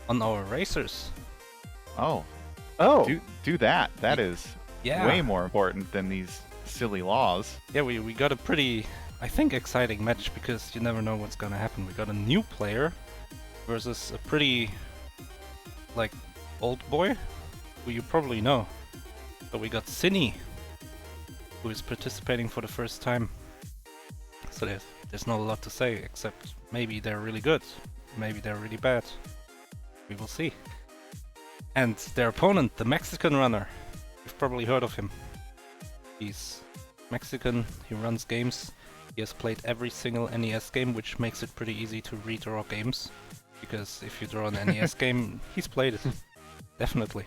on our racers. Oh, Oh, do that. That is Yeah. way more important than these silly laws. Yeah, we got a pretty, I think, exciting match because you never know what's gonna happen. We got a new player versus a pretty, like, old boy who you probably know. So we got Synii, who is participating for the first time. So there's not a lot to say except maybe they're really good, maybe they're really bad. We will see. And their opponent, the TheMexicanRunner. You've probably heard of him. He's Mexican, he runs games. He has played every single NES game, which makes it pretty easy to redraw games. Because if you draw an NES game, he's played it. Definitely.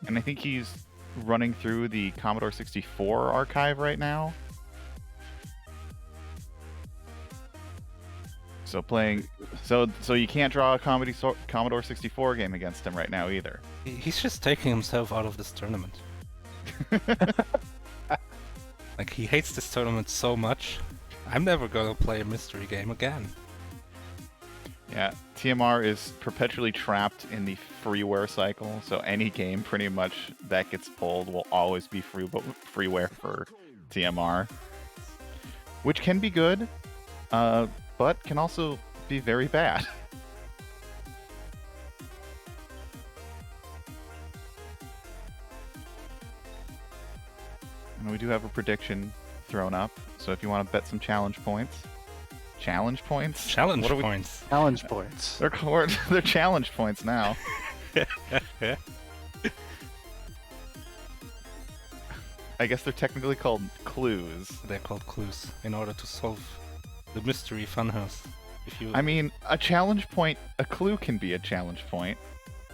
And I think he's running through the Commodore 64 archive right now. So you can't draw a Commodore 64 game against him right now either. He's just taking himself out of this tournament. Like, he hates this tournament so much. I'm never gonna play a mystery game again. Yeah, TMR is perpetually trapped in the freeware cycle, so any game pretty much that gets pulled will always be freeware for TMR. Which can be good, but can also be very bad. And we do have a prediction thrown up, so if you want to bet some challenge points. Challenge points? Challenge What are we- points. challenge points. They're challenge points now. I guess they're technically called clues. They're called clues in order to solve the mystery funhouse. If you I mean, a challenge point, a clue can be a challenge point,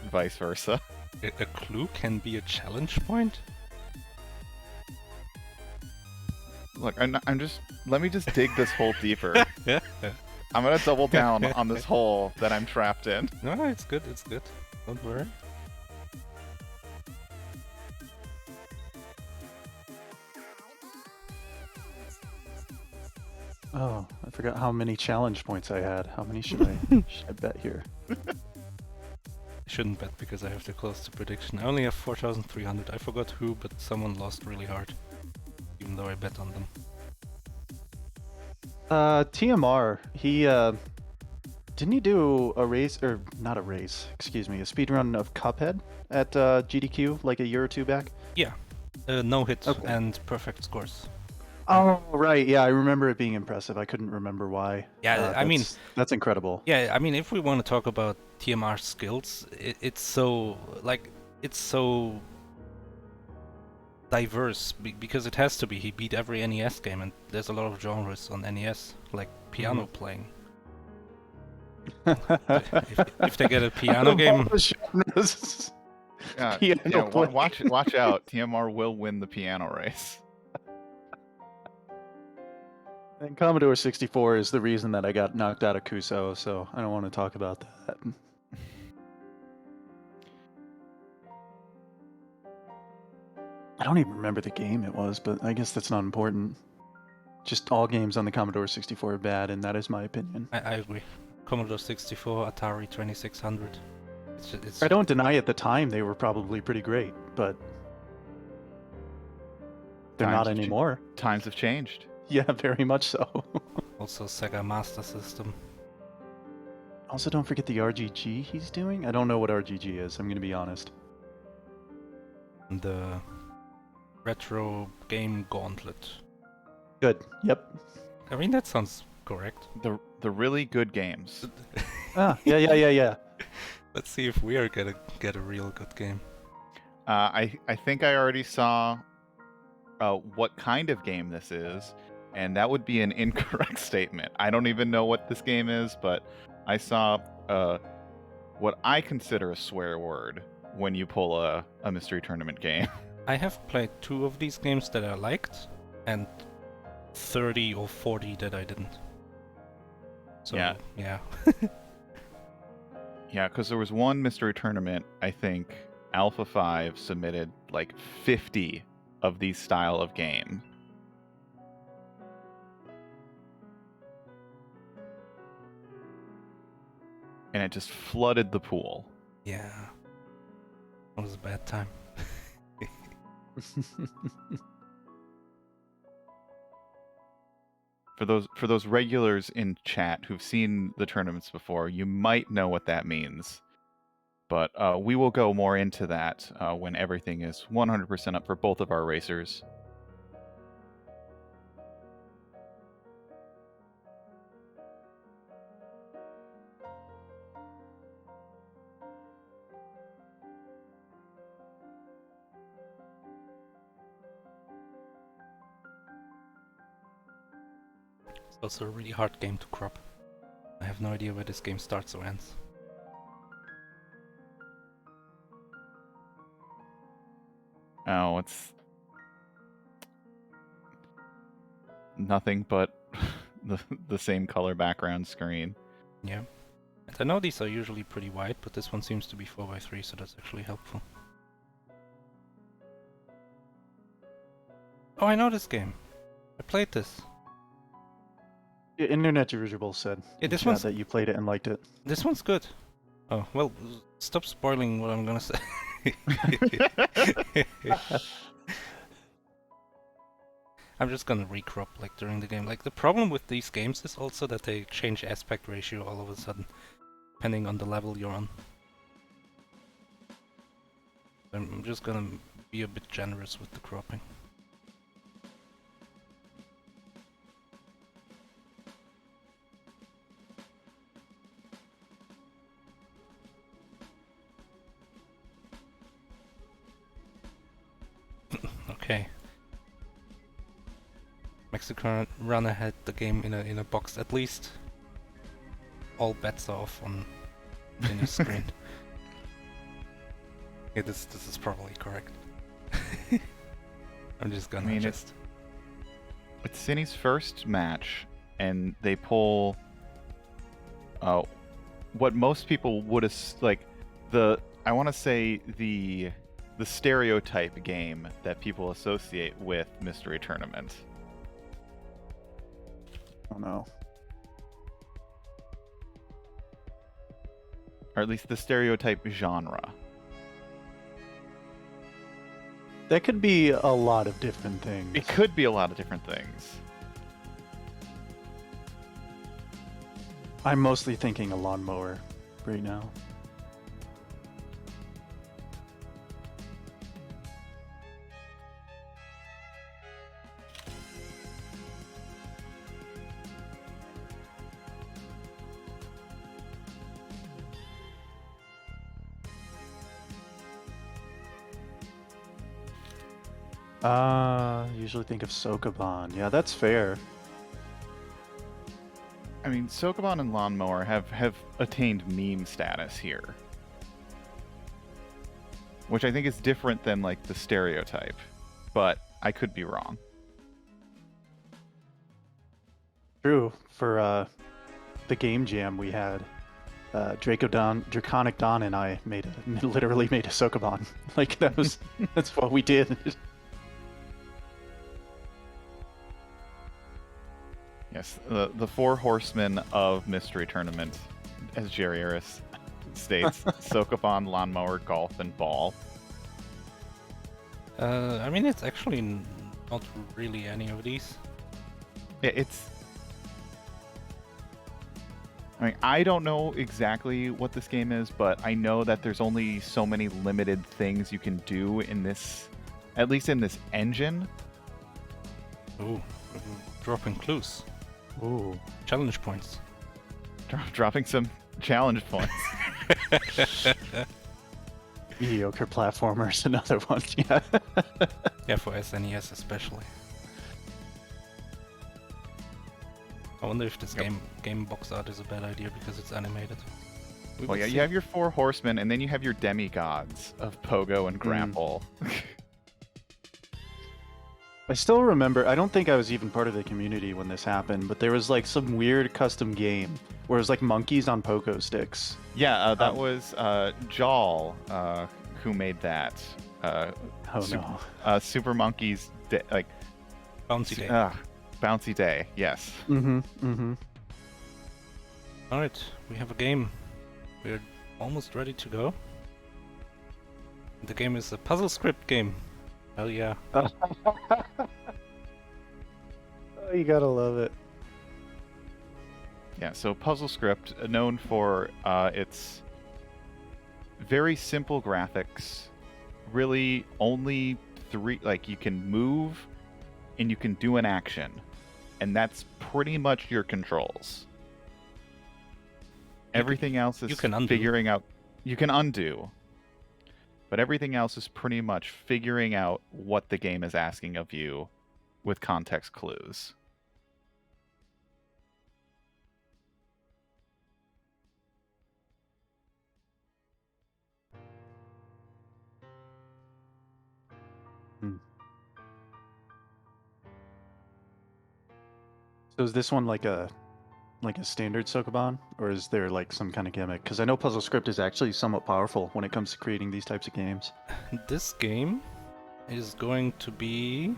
and vice versa. a clue can be a challenge point? Look, let me just dig this hole deeper. I'm gonna double down on this hole that I'm trapped in. No, it's good, it's good. Don't worry. Oh, I forgot how many challenge points I had. How many should I bet here? I shouldn't bet because I have to close the prediction. I only have 4,300. I forgot who, but someone lost really hard. Even though I bet on them. TMR, he didn't he do a race, or not a race, excuse me, a speedrun of Cuphead at GDQ like a year or two back? Yeah. No hit Okay. and perfect scores. Oh, right, yeah, I remember it being impressive. I couldn't remember why. Yeah, I mean... That's incredible. Yeah, I mean, if we want to talk about TMR skills, it's so... like, it's so... diverse, because it has to be. He beat every NES game, and there's a lot of genres on NES, like piano playing. If they get a piano game... Watch out. TMR will win the piano race. And Commodore 64 is the reason that I got knocked out of Kuso, so I don't want to talk about that. I don't even remember the game it was, but I guess that's not important. Just all games on the Commodore 64 are bad, and that is my opinion. I agree. Commodore 64, Atari 2600. I don't deny at the time they were probably pretty great, but they're not anymore. Times have changed. Yeah, very much so. Also Sega Master System. Also, don't forget the RGG he's doing. I don't know what RGG is, I'm going to be honest. The Retro Game Gauntlet. Good, yep. I mean, that sounds correct. The really good games. Yeah. Let's see if we are gonna get a real good game. I think I already saw what kind of game this is, and that would be an incorrect statement. I don't even know what this game is, but I saw what I consider a swear word when you pull a mystery tournament game. I have played 2 of these games that I liked, and 30 or 40 that I didn't. So, yeah. Yeah, because there was one mystery tournament, I think Alpha 5 submitted like 50 of these style of game. and it just flooded the pool. Yeah. That was a bad time. For those regulars in chat who've seen the tournaments before, you might know what that means. But we will go more into that when everything is 100% up for both of our racers. It's also a really hard game to crop. I have no idea where this game starts or ends. Oh, it's nothing but the same color background screen. Yeah. And I know these are usually pretty wide, but this one seems to be 4x3, so that's actually helpful. Oh, I know this game. I played this. Internet Dirigible said Yeah, in this chat one's- that you played it and liked it. This one's good. Oh, well, stop spoiling what I'm gonna say. I'm just gonna recrop like during the game. Like the problem with these games is also that they change aspect ratio all of a sudden, depending on the level you're on. I'm just gonna be a bit generous with the cropping. Okay. Mexican Runner had the game in a box. At least all bets are off on the screen. Yeah, this is probably correct. I'm just gonna It's Synnii's first match, and they pull what most people would like I want to say the stereotype game that people associate with Mystery Tournament. Oh no. Or at least the stereotype genre. That could be a lot of different things. It could be a lot of different things. I'm mostly thinking a lawnmower right now. Usually think of Sokoban. Yeah, that's fair. I mean, Sokoban and Lawnmower have attained meme status here. Which I think is different than, like, the stereotype. But I could be wrong. True. For the game jam we had, Draconic Don and I literally made a Sokoban. Like, that's what we did. Yes, the four horsemen of Mystery Tournament, as Jerry Harris states: Sokoban, Lawnmower, Golf, and Ball. I mean, it's actually not really any of these. Yeah, I mean, I don't know exactly what this game is, but I know that there's only so many limited things you can do in this, at least in this engine. Ooh, dropping clues. Ooh. Challenge points. Dropping some challenge points. Mediocre platformers, another one. Yeah. Yeah, for SNES especially. I wonder if this game box art is a bad idea because it's animated. Well, yeah, you have your four horsemen, and then you have your demigods of Pogo and Grapple. I still remember, I don't think I was even part of the community when this happened, but there was like some weird custom game where it was like monkeys on pogo sticks. Yeah, that was Jal who made that. Super Monkeys, like Bouncy Day. Bouncy Day, yes. Mm-hmm. Alright, we have a game. we're almost ready to go. The game is a puzzle script game. Hell yeah. Oh, you gotta love it. Yeah, so Puzzle Script, known for its very simple graphics, really only three, like you can move and you can do an action, and that's pretty much your controls. Everything else is you can undo. figuring out. You can undo, but everything else is pretty much figuring out what the game is asking of you with context clues. So is this one like a standard Sokoban, or is there like some kind of gimmick? Because I know Puzzle Script is actually somewhat powerful when it comes to creating these types of games. This game is going to be...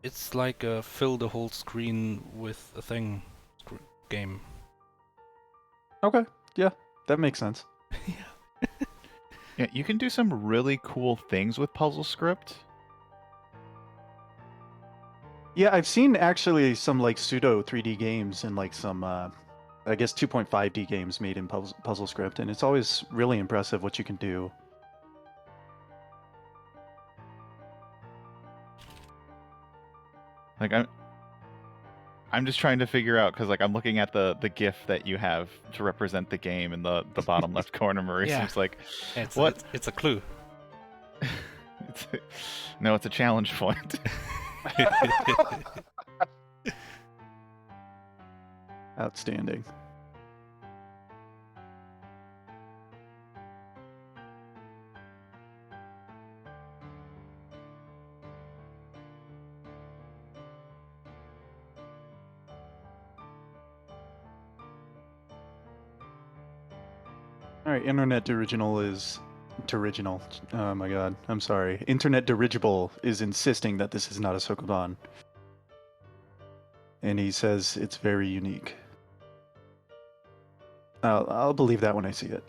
it's like a fill the whole screen with a thing game. Okay, yeah, that makes sense. Yeah, you can do some really cool things with Puzzle Script. Yeah, I've seen actually some like pseudo 3D games and like some, I guess 2.5D games made in Puzzle Script, and it's always really impressive what you can do. Like I'm just trying to figure out, because like I'm looking at the GIF that you have to represent the game in the bottom left corner, Maurice. Yeah. Seems like It's, what? It's a clue. No, it's a challenge point. Outstanding. All right, Internet Dirigible is Dirigible. Oh my god, I'm sorry. Internet Dirigible is insisting that this is not a Sokoban, and he says it's very unique. I'll believe that when I see it.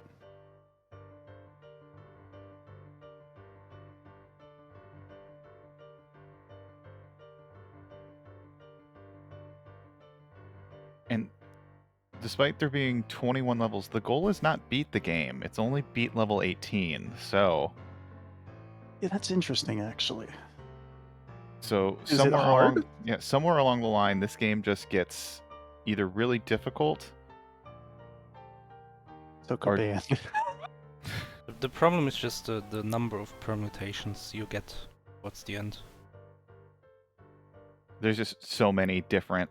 And despite there being 21 levels, the goal is not beat the game. It's only beat level 18. So Yeah, that's interesting, actually. So Is it hard? somewhere along the line, this game just gets either really difficult. Sokoban. The problem is just the number of permutations you get towards the end. There's just so many different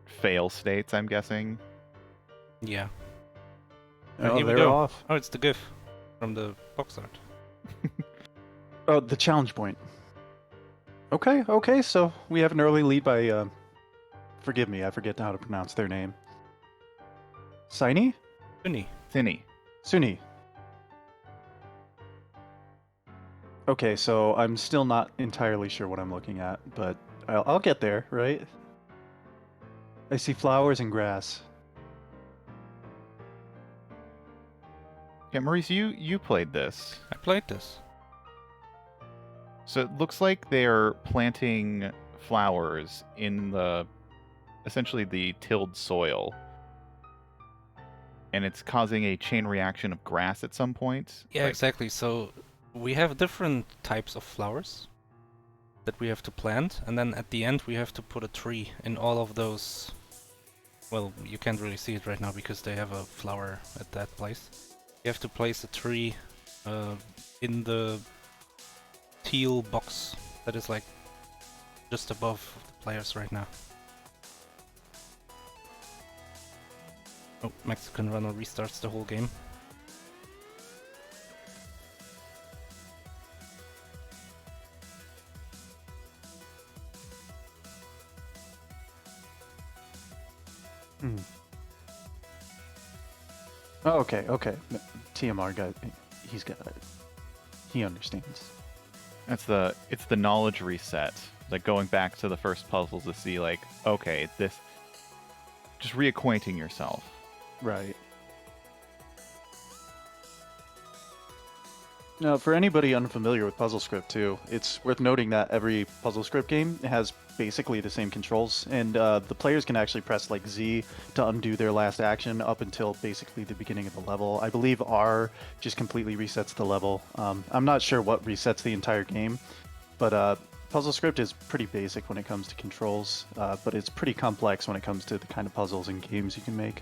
fail states, I'm guessing. Yeah. Oh, here we they're go. off. Oh, it's the GIF from the box art. Oh, the challenge point. Okay, so we have an early lead by, forgive me, I forget how to pronounce their name. Synii? Synii. Synii. Okay, so I'm still not entirely sure what I'm looking at, but I'll get there, right? I see flowers and grass. Yeah, Maurice, you played this. I played this. So it looks like they're planting flowers in essentially the tilled soil. And it's causing a chain reaction of grass at some point. Yeah, Like, exactly. So we have different types of flowers that we have to plant, and then at the end we have to put a tree in all of those. Well, you can't really see it right now because they have a flower at that place. You have to place a tree in the teal box that is like just above the players right now. Oh, Mexican Runner restarts the whole game. Oh, okay. TMR guy, he's got it. He understands. it's the knowledge reset. Like going back to the first puzzle to see like, okay, just reacquainting yourself. Right. Now, for anybody unfamiliar with PuzzleScript too, it's worth noting that every PuzzleScript game has basically the same controls, and the players can actually press like Z to undo their last action up until basically the beginning of the level. I believe R just completely resets the level. I'm not sure what resets the entire game, but PuzzleScript is pretty basic when it comes to controls, but it's pretty complex when it comes to the kind of puzzles and games you can make.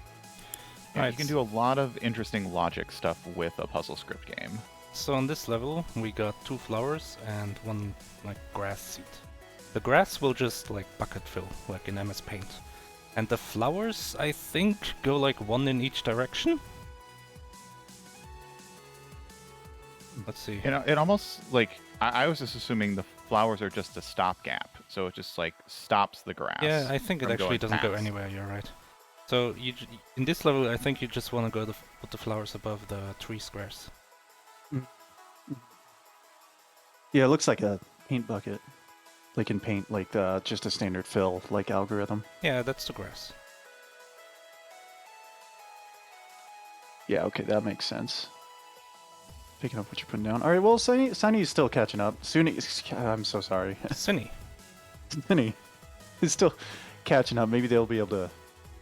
Yeah, Right. you can do a lot of interesting logic stuff with a puzzle script game. So on this level, we got 2 flowers and 1 like grass seed. The grass will just like bucket fill, like in MS Paint. And the flowers, I think, go like 1 in each direction. Let's see. It almost like I was just assuming the flowers are just a stopgap, so it just like stops the grass. Yeah, I think it from actually going doesn't go past. anywhere, you're right. So in this level, I think you just want to go put the flowers above the 3 squares. Yeah, it looks like a paint bucket. Like in Paint, like just a standard fill like algorithm. Yeah, that's the grass. Yeah, okay, that makes sense. Picking up what you're putting down. All right, well, Synii is still catching up. I'm so sorry. Synii. Synii is still catching up. Maybe they'll be able to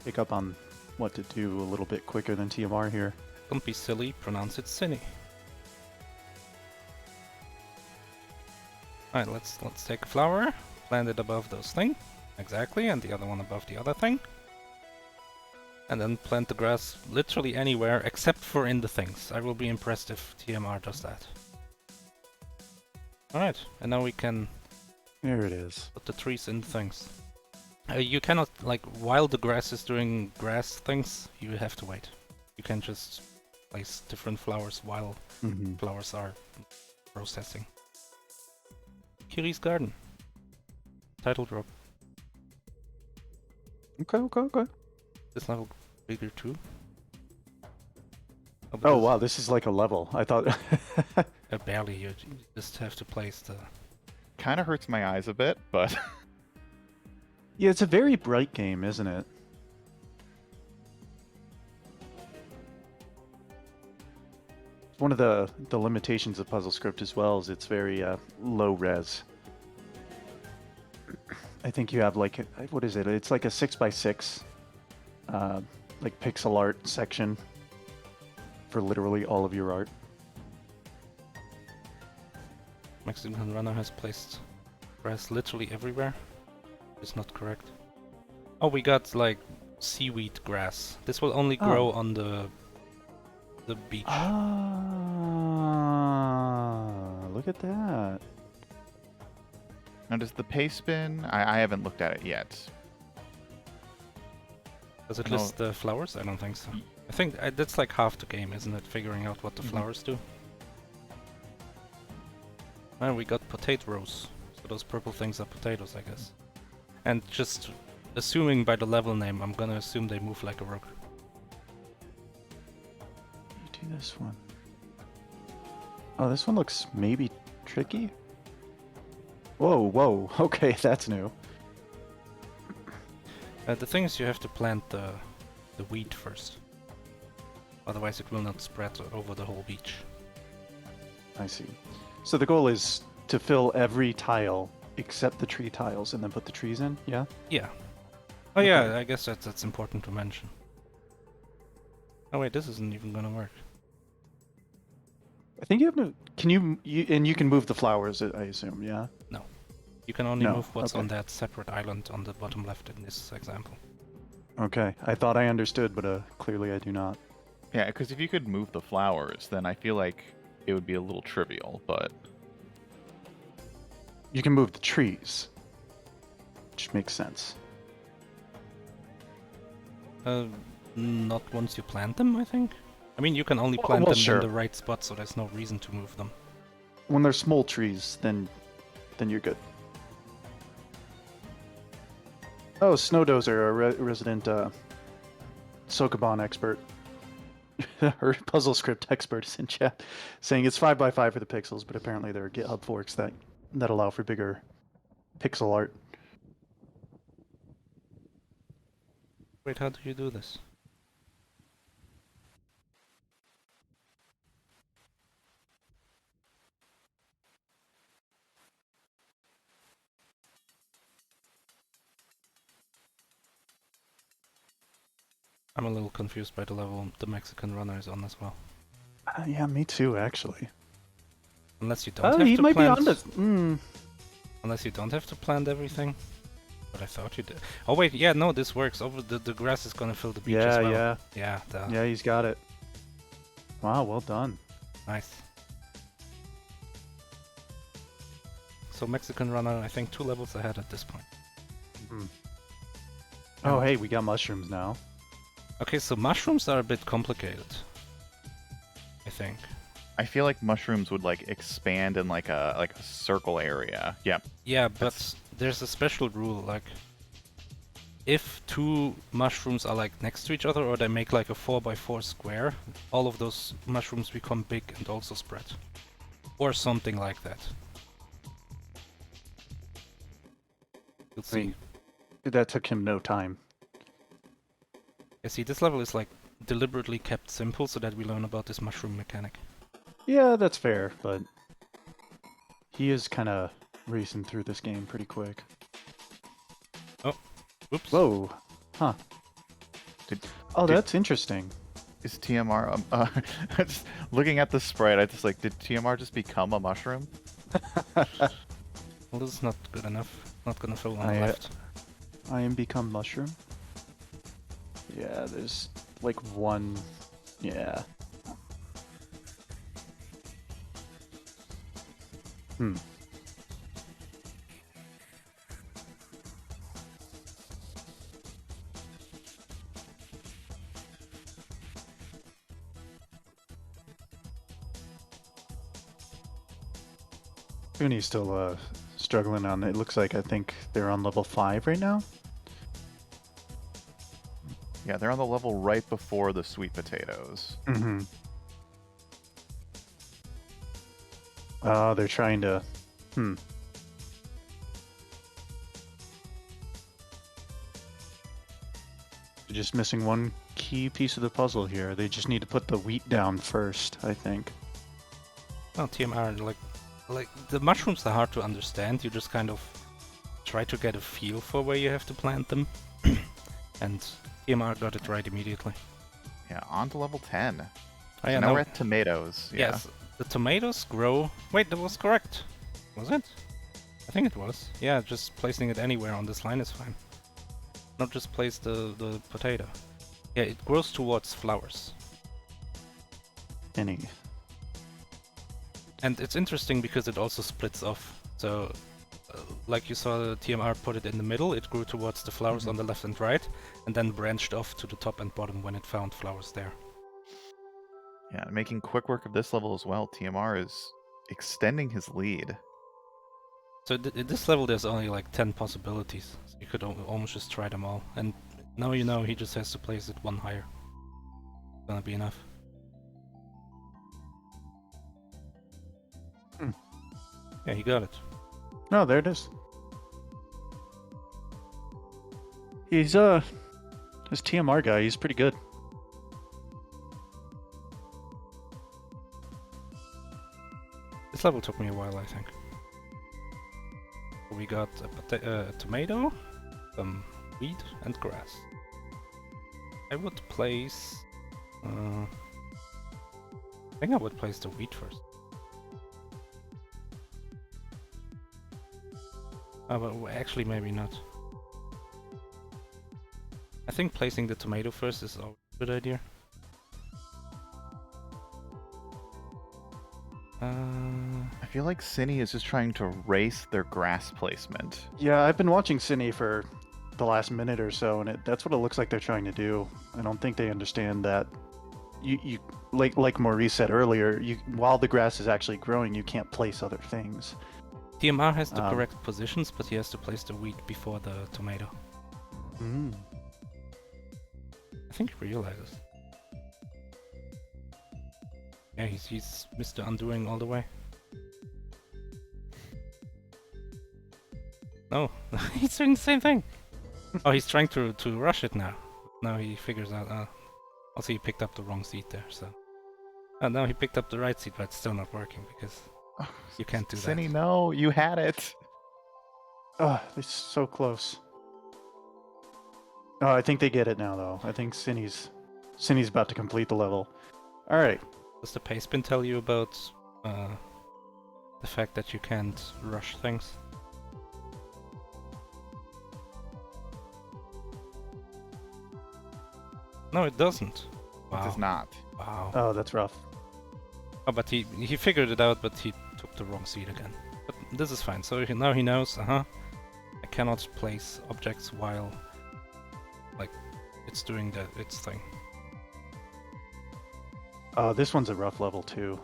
pick up on what to do a little bit quicker than TMR here. Don't be silly, pronounce it Synii. Alright, let's take a flower, plant it above those things. Exactly, and the other one above the other thing. And then plant the grass literally anywhere except for in the things. I will be impressed if TMR does that. Alright, and now we can There it is. put the trees in things. You cannot, like, while the grass is doing grass things, you have to wait. You can just place different flowers while Mm-hmm. flowers are processing. Kiri's garden. Title drop. Okay. This level bigger too. but Oh, this- wow, this is like a level. I thought... barely. You just have to place the. Kind of hurts my eyes a bit, but Yeah, it's a very bright game, isn't it? One of the limitations of PuzzleScript as well is it's very low res. I think you have like, what is it? It's like a 6x6 like pixel art section for literally all of your art. Mexican Runner has placed grass literally everywhere. It's not correct. Oh, we got like seaweed grass. This will only grow on the beach. Ah, look at that. now does the pay spin? I haven't looked at it yet. Does it no. list the flowers? I don't think so. I think that's like half the game, isn't it? Figuring out what the flowers do. And we got potatoes. So those purple things are potatoes, I guess. And just assuming by the level name, I'm gonna assume they move like a rook. You do this one. Oh, this one looks maybe tricky. Whoa. Okay, that's new. The thing is, you have to plant the wheat first. Otherwise, it will not spread over the whole beach. I see. So the goal is to fill every tile except the tree tiles and then put the trees in, yeah? Yeah. Oh yeah, Okay. I guess that's important to mention. Oh wait, this isn't even gonna work. I think you have to... Can you can move the flowers, I assume, yeah? You can only No, move what's okay. on that separate island on the bottom left in this example. Okay, I thought I understood, but clearly I do not. Yeah, because if you could move the flowers, then I feel like it would be a little trivial, but You can move the trees, which makes sense. Not once you plant them, I think. I mean, you can only Well, plant them sure. in the right spot, so there's no reason to move them. When they're small trees, then you're good. Oh, Snowdozer, a resident Sokoban expert, or puzzle script expert is in chat, saying it's 5x5 for the pixels, but apparently there are GitHub forks that allow for bigger pixel art. Wait, how do you do this? I'm a little confused by the level the Mexican runner is on as well. Yeah, me too, actually. Unless you don't Oh, have he to might plant. be on this. Unless you don't have to plant everything. But I thought you did. Oh wait, yeah, no, this works. Over the grass is gonna fill the beach as Yeah, well. yeah. Yeah, duh. Yeah, he's got it. Wow, well done. Nice. So Mexican runner, I think 2 levels ahead at this point. Oh, hey, we got mushrooms now. Okay, so mushrooms are a bit complicated. I think. I feel like mushrooms would like expand in like a circle area. Yep. Yeah, but there's a special rule, like if 2 mushrooms are like next to each other or they make like a 4x4 square, all of those mushrooms become big and also spread. Or something like that. You'll see. That took him no time. Yeah, see, this level is like deliberately kept simple so that we learn about this mushroom mechanic. Yeah, that's fair, but he is kind of racing through this game pretty quick. Oops. Whoa. Huh. Oh, that's interesting. Is TMR just looking at the sprite? I just like, did TMR just become a mushroom? Well, this is not good enough. Not gonna fill on the left. I am become mushroom. Yeah, there's like one. Yeah. Synnii's still struggling on it. It looks like I think they're on level 5 right now. Yeah, they're on the level right before the sweet potatoes. Mm-hmm. They're trying to. They're just missing one key piece of the puzzle here. They just need to put the wheat down first, I think. Well, TMR, like the mushrooms are hard to understand. You just kind of try to get a feel for where you have to plant them. And TMR got it right immediately. Yeah, on to level 10. Oh, So yeah, now no, we're at tomatoes. Yeah. yes, the tomatoes grow. Wait, that was correct. Was it? I think it was. Yeah, just placing it anywhere on this line is fine. Not just place the potato. Yeah, it grows towards flowers. Any. And it's interesting because it also splits off. So, like you saw the TMR put it in the middle, it grew towards the flowers on the left and right, and then branched off to the top and bottom when it found flowers there. Yeah, making quick work of this level as well. TMR is extending his lead. So in this level there's only like 10 possibilities. So you could almost just try them all. And now you know he just has to place it 1 higher. It's gonna be enough. Yeah, he got it. Oh, there it is. He's this TMR guy, he's pretty good. This level took me a while, I think. We got a tomato, some wheat, and grass. I would place... I think I would place the wheat first. Oh, but actually maybe not. I think placing the tomato first is always a good idea. I feel like Synii is just trying to race their grass placement. Yeah, I've been watching Synii for the last minute or so, and that's what it looks like they're trying to do. I don't think they understand that. You like Maurice said earlier, while the grass is actually growing, you can't place other things. TMR has the correct positions, but he has to place the wheat before the tomato. I think he realizes. Yeah, he's Mr. Undoing all the way. No, he's doing the same thing. Oh, he's trying to rush it now. Now he figures out. Also, he picked up the wrong seat there. So. Now he picked up the right seat, but it's still not working because you can't do that. Synii, no, you had it. Oh, it's so close. Oh, I think they get it now, though. I think Synni's about to complete the level. All right. Does the pace bin tell you about the fact that you can't rush things? No, it doesn't. Wow. It does not. Wow. Oh, that's rough. Oh, but he figured it out, but he took the wrong seat again. But this is fine. So now he knows. I cannot place objects while, like, it's doing its thing. This one's a rough level too.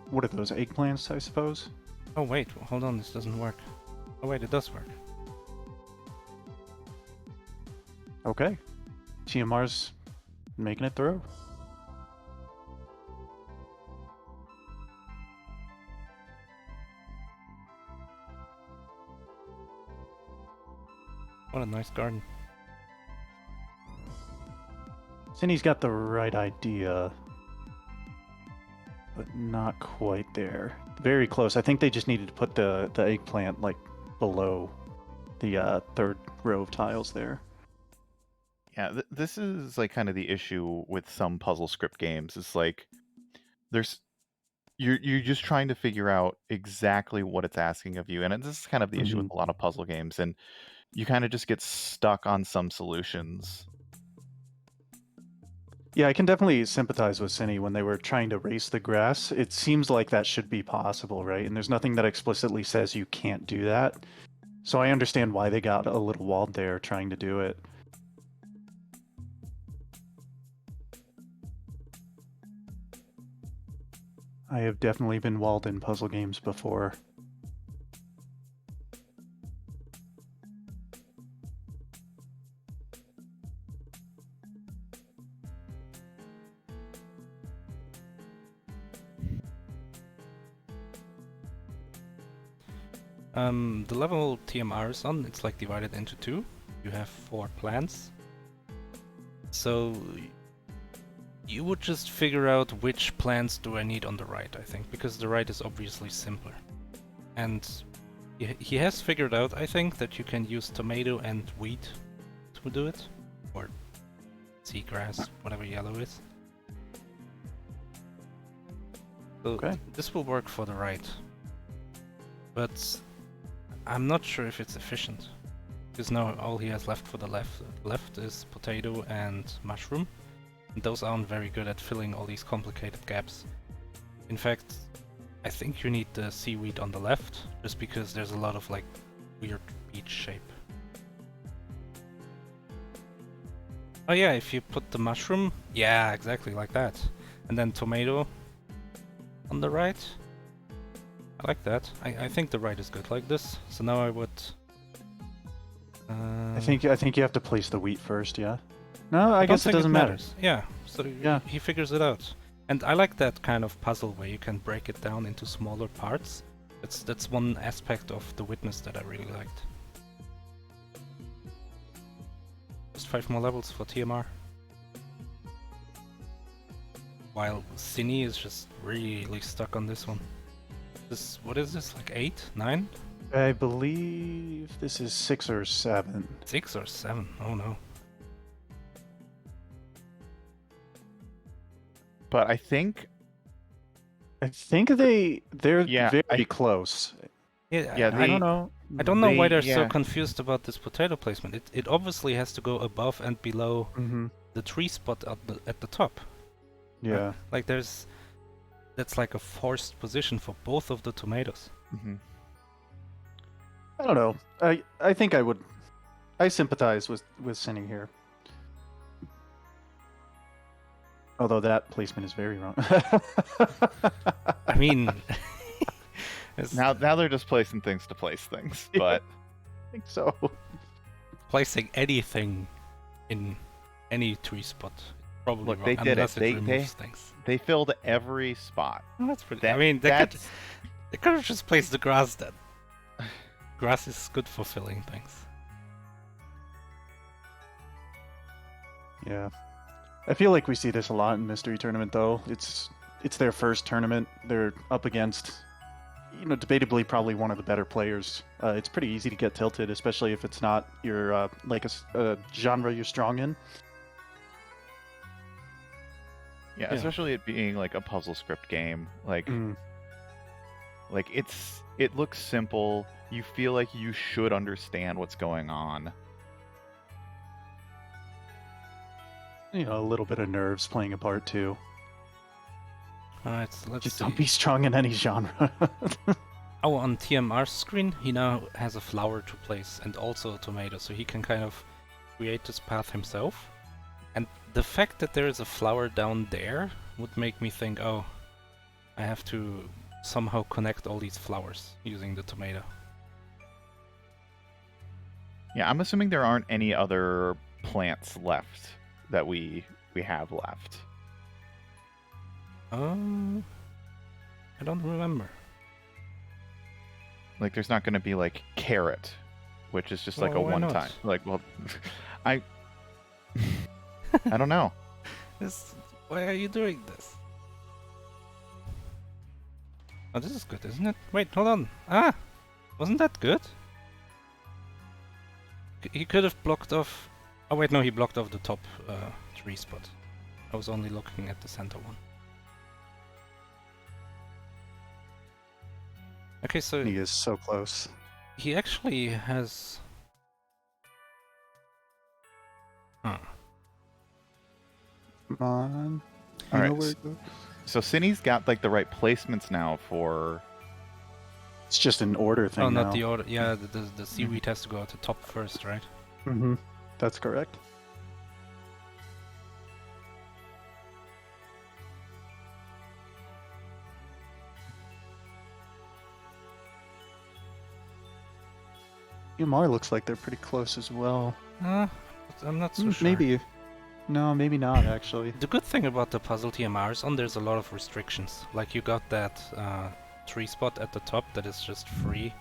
What are those, eggplants, I suppose? Oh wait, hold on, this doesn't work. Oh wait, it does work. Okay. TMR's making it through. What a nice garden. Synni's got the right idea, but not quite there. Very close. I think they just needed to put the eggplant like below the third row of tiles there. Yeah, this is like kind of the issue with some puzzle script games. It's like you're just trying to figure out exactly what it's asking of you, and this is kind of the issue with a lot of puzzle games, and you kind of just get stuck on some solutions. Yeah, I can definitely sympathize with Synni when they were trying to race the grass. It seems like that should be possible, right? And there's nothing that explicitly says you can't do that. So I understand why they got a little walled there trying to do it. I have definitely been walled in puzzle games before. The level TMR is on, it's like divided into two. You have 4 plans. So you would just figure out which plans do I need on the right, I think, because the right is obviously simpler. And he has figured out, I think, that you can use tomato and wheat to do it. Or seagrass, whatever yellow is. So Okay. this will work for the right. But I'm not sure if it's efficient. Because now all he has left for the left is potato and mushroom. And those aren't very good at filling all these complicated gaps. In fact, I think you need the seaweed on the left, just because there's a lot of like weird beach shape. Oh yeah, if you put the mushroom, yeah, exactly like that. And then tomato on the right. I like that. I think the right is good like this. So now I would... I think you have to place the wheat first, yeah? No, I guess it doesn't matter. Yeah, so Yeah. he figures it out. And I like that kind of puzzle where you can break it down into smaller parts. That's one aspect of The Witness that I really liked. Just 5 more levels for TMR. While Synii is just really stuck on this one. What is this, like 8? 9? I believe this is 6 or 7. 6 or 7? Oh no. But I think they're Yeah, very close. Yeah, I don't know. I don't know why they're so yeah. confused about this potato placement. It obviously has to go above and below Mm-hmm. the tree spot at the top. Yeah. Like that's like a forced position for both of the tomatoes. Mhm. I don't know. I think I sympathize with Synni here. Although that placement is very wrong. I mean, Now they're just placing things to place things, but I think so. placing anything in any tree spot is probably Look, wrong, they did it. unless They- removes things. they filled every spot. Oh, that's pretty. That- I mean, they that's could have just placed the grass then. Grass is good for filling things. Yeah. I feel like we see this a lot in Mystery Tournament, though. It's their first tournament. They're up against, debatably probably one of the better players. It's pretty easy to get tilted, especially if it's not your like a genre you're strong in. Yeah, especially it being like a puzzle script game. Like it looks simple. You feel like you should understand what's going on. A little bit of nerves playing a part too. Alright, so let's Just see. don't be strong in any genre. Oh, on TMR's screen, he now has a flower to place and also a tomato, so he can kind of create this path himself. And the fact that there is a flower down there would make me think, oh, I have to somehow connect all these flowers using the tomato. Yeah, I'm assuming there aren't any other plants left that we have left. I don't remember. Like, there's not going to be like carrot, which is just like Well, a why one not? time. Like, well, I don't know. Why are you doing this? Oh, this is good, isn't it? Wait, hold on. Ah! Wasn't that good? He could have blocked off... Oh wait, no, he blocked off the top tree spot. I was only looking at the center one. Okay, so He is so close. he actually has... Huh. Come on. All You know right. where it goes? So Synnii's got like the right placements now for. It's just an order thing Oh, now. not the order. Yeah, the seaweed has to go at the top first, right? Mm-hmm. That's correct. EMR looks like they're pretty close as well. But I'm not so sure. Maybe. No, maybe not, actually. The good thing about the puzzle TMRs on there's a lot of restrictions. Like you got that tree spot at the top that is just free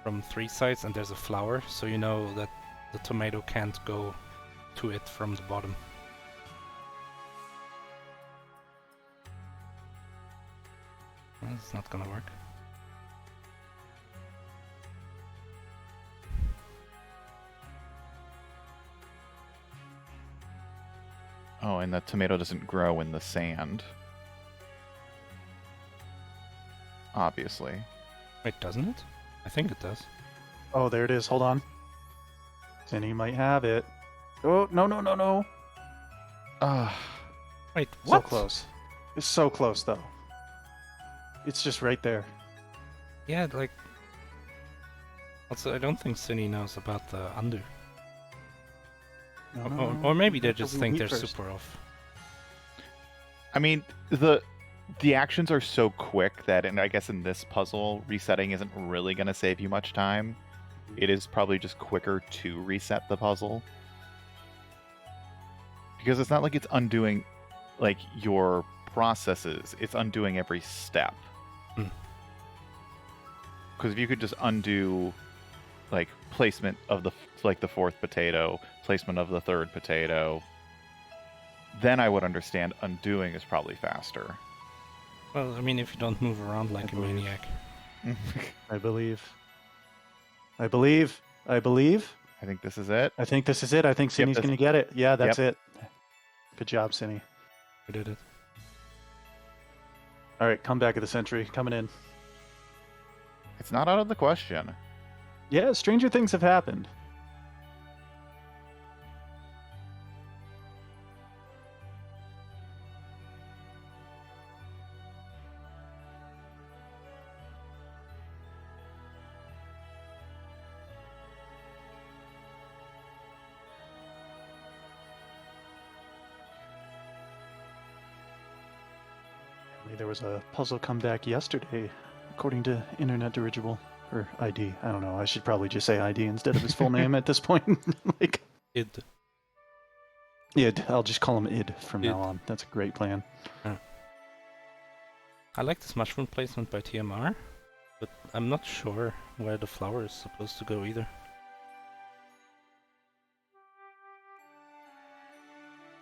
from 3 sides, and there's a flower, so you know that the tomato can't go to it from the bottom. It's not gonna work. Oh, and the tomato doesn't grow in the sand. Obviously. Wait, doesn't it? I think it does. Oh, there it is. Hold on. Synii might have it. Oh, no, no, no, no. Wait, So what? close. It's so close, though. It's just right there. Yeah, like... Also, I don't think Synii knows about the undo. No, no, no. Or maybe they That's just what we think need they're first. super off. I mean, the actions are so quick that, and I guess in this puzzle, resetting isn't really going to save you much time. It is probably just quicker to reset the puzzle. Because it's not like it's undoing, like, your processes. It's undoing every step. Because if you could just undo, like, placement of the 4th potato, placement of the 3rd potato, then I would understand undoing is probably faster. Well, I mean, if you don't move around like a believe. maniac. I believe. I believe. I believe. I think this is it. I think this is it. I think Yep, Synnii's that's- going to get it. Yeah, that's Yep. it. Good job, Synii. We did it. All right, come back of the century. Coming in. It's not out of the question. Yeah, stranger things have happened. There was a puzzle comeback yesterday, according to Internet Dirigible. Or ID. I don't know. I should probably just say ID instead of his full name at this point. Like, Id. Id. I'll just call him Id from Id. now on. That's a great plan. I like this mushroom placement by TMR, but I'm not sure where the flower is supposed to go either.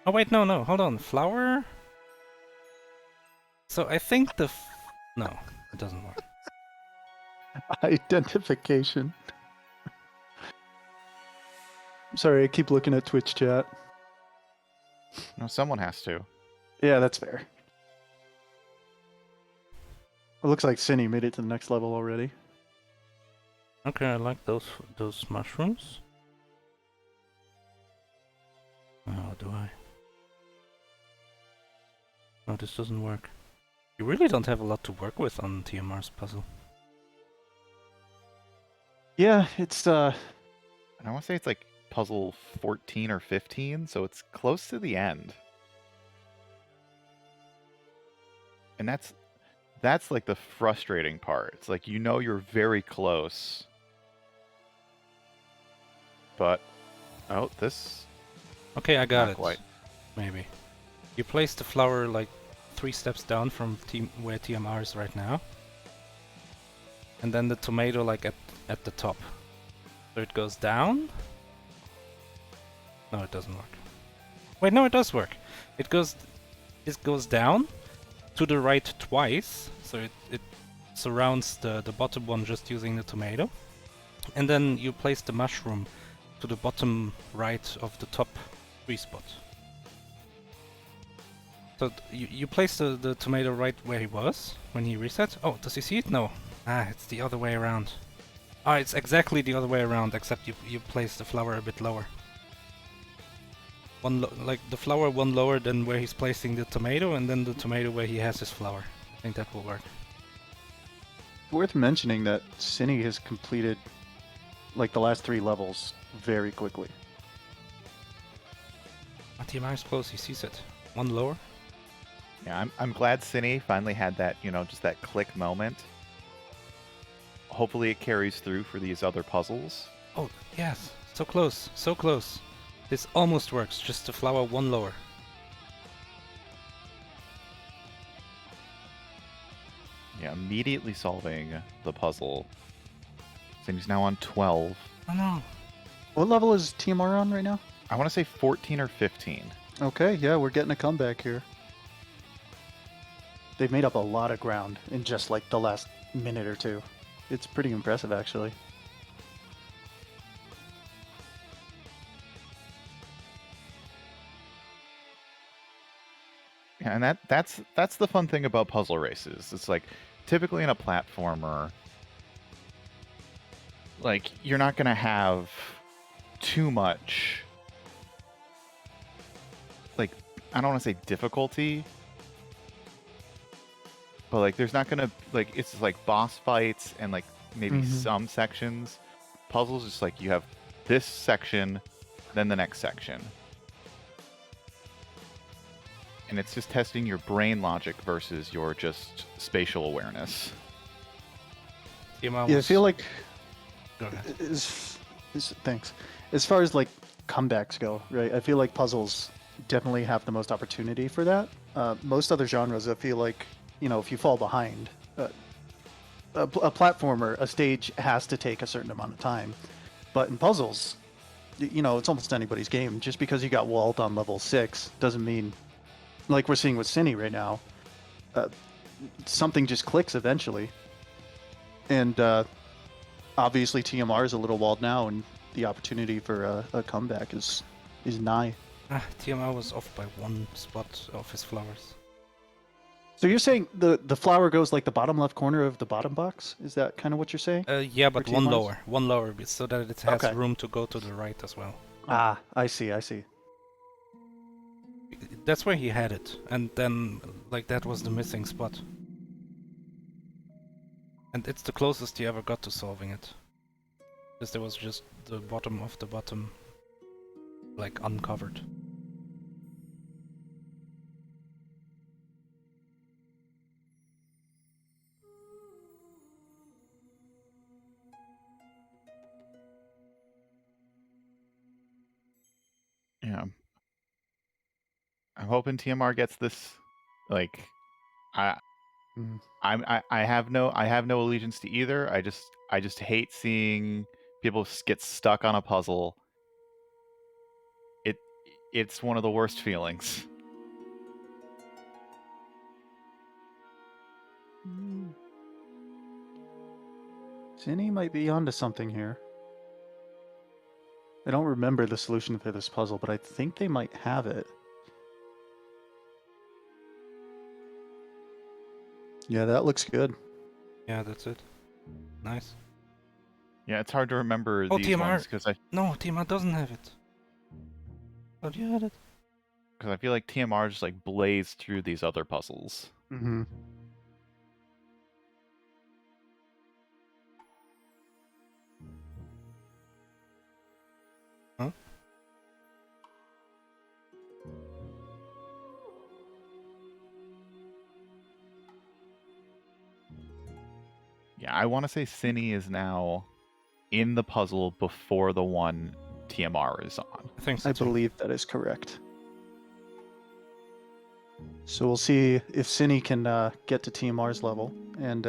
Oh wait, no, hold on. Flower? So I think no, it doesn't work. Identification. Sorry, I keep looking at Twitch chat. No, someone has to. Yeah, that's fair. It looks like Synii made it to the next level already. Okay, I like those mushrooms. Oh, do I? No, this doesn't work. You really don't have a lot to work with on TMR's puzzle. Yeah, it's And I want to say it's like puzzle 14 or 15, so it's close to the end. And that's like the frustrating part. It's like you're very close. But this Okay, I got not it. quite. Maybe. You place the flower like 3 steps down from where TMR is right now. And then the tomato like at the top. So it goes down. No, it doesn't work. Wait, no, it does work. It goes down to the right twice. So it surrounds the bottom one just using the tomato. And then you place the mushroom to the bottom right of the top 3 spot. So you place the tomato right where he was when he reset. Oh, does he see it? No. Ah, it's the other way around. Ah, it's exactly the other way around, except you place the flower a bit lower. Like the flower one lower than where he's placing the tomato, and then the tomato where he has his flower. I think that will work. worth mentioning that Synii has completed like the last 3 levels very quickly. TMI is close, he sees it. One lower. Yeah, I'm glad Synii finally had that, just that click moment. Hopefully it carries through for these other puzzles. Oh, yes. So close, so close. This almost works, just the flower one lower. Yeah, immediately solving the puzzle. Synnii's now on 12. Oh no. What level is TMR on right now? I want to say 14 or 15. Okay, yeah, we're getting a comeback here. They've made up a lot of ground in just like the last minute or two. It's pretty impressive, actually. Yeah, and that's the fun thing about puzzle races. It's like typically in a platformer, like you're not gonna have too much, like, I don't want to say difficulty, but like there's not gonna, like, it's like boss fights and like maybe some sections. Puzzles, just like you have this section, then the next section. And it's just testing your brain logic versus your just spatial awareness. TMI Yeah, I feel like Go ahead. thanks. As far as like comebacks go, right? I feel like puzzles definitely have the most opportunity for that. Most other genres, I feel like, if you fall behind, a platformer, a stage has to take a certain amount of time. But in puzzles, it's almost anybody's game. Just because you got walled on level 6 doesn't mean, like we're seeing with Synii right now, something just clicks eventually. And obviously TMR is a little walled now, and the opportunity for a comeback is nigh. TMI was off by 1 spot of his flowers. So you're saying the flower goes like the bottom left corner of the bottom box? Is that kind of what you're saying? Yeah, but one TMRs? lower, so that it has Okay. room to go to the right as well. Ah, I see. That's where he had it, and then like that was the missing spot. And it's the closest he ever got to solving it. Because there was just the bottom of the bottom, like, uncovered. Yeah. I'm hoping TMR gets this. Like, I I have no allegiance to either. I just hate seeing people get stuck on a puzzle. it's one of the worst feelings. Synii might be onto something here. I don't remember the solution for this puzzle, but I think they might have it. Yeah, that looks good. Yeah, that's it. Nice. Yeah, it's hard to remember Oh, these TMR. ones because No, TMR doesn't have it. Thought you had it. I feel like TMR just like blazed through these other puzzles. Mm-hmm. Huh? Yeah, I want to say Synii is now in the puzzle before the one TMR is on. I think so. I too. believe that is correct. So we'll see if Synii can get to TMR's level and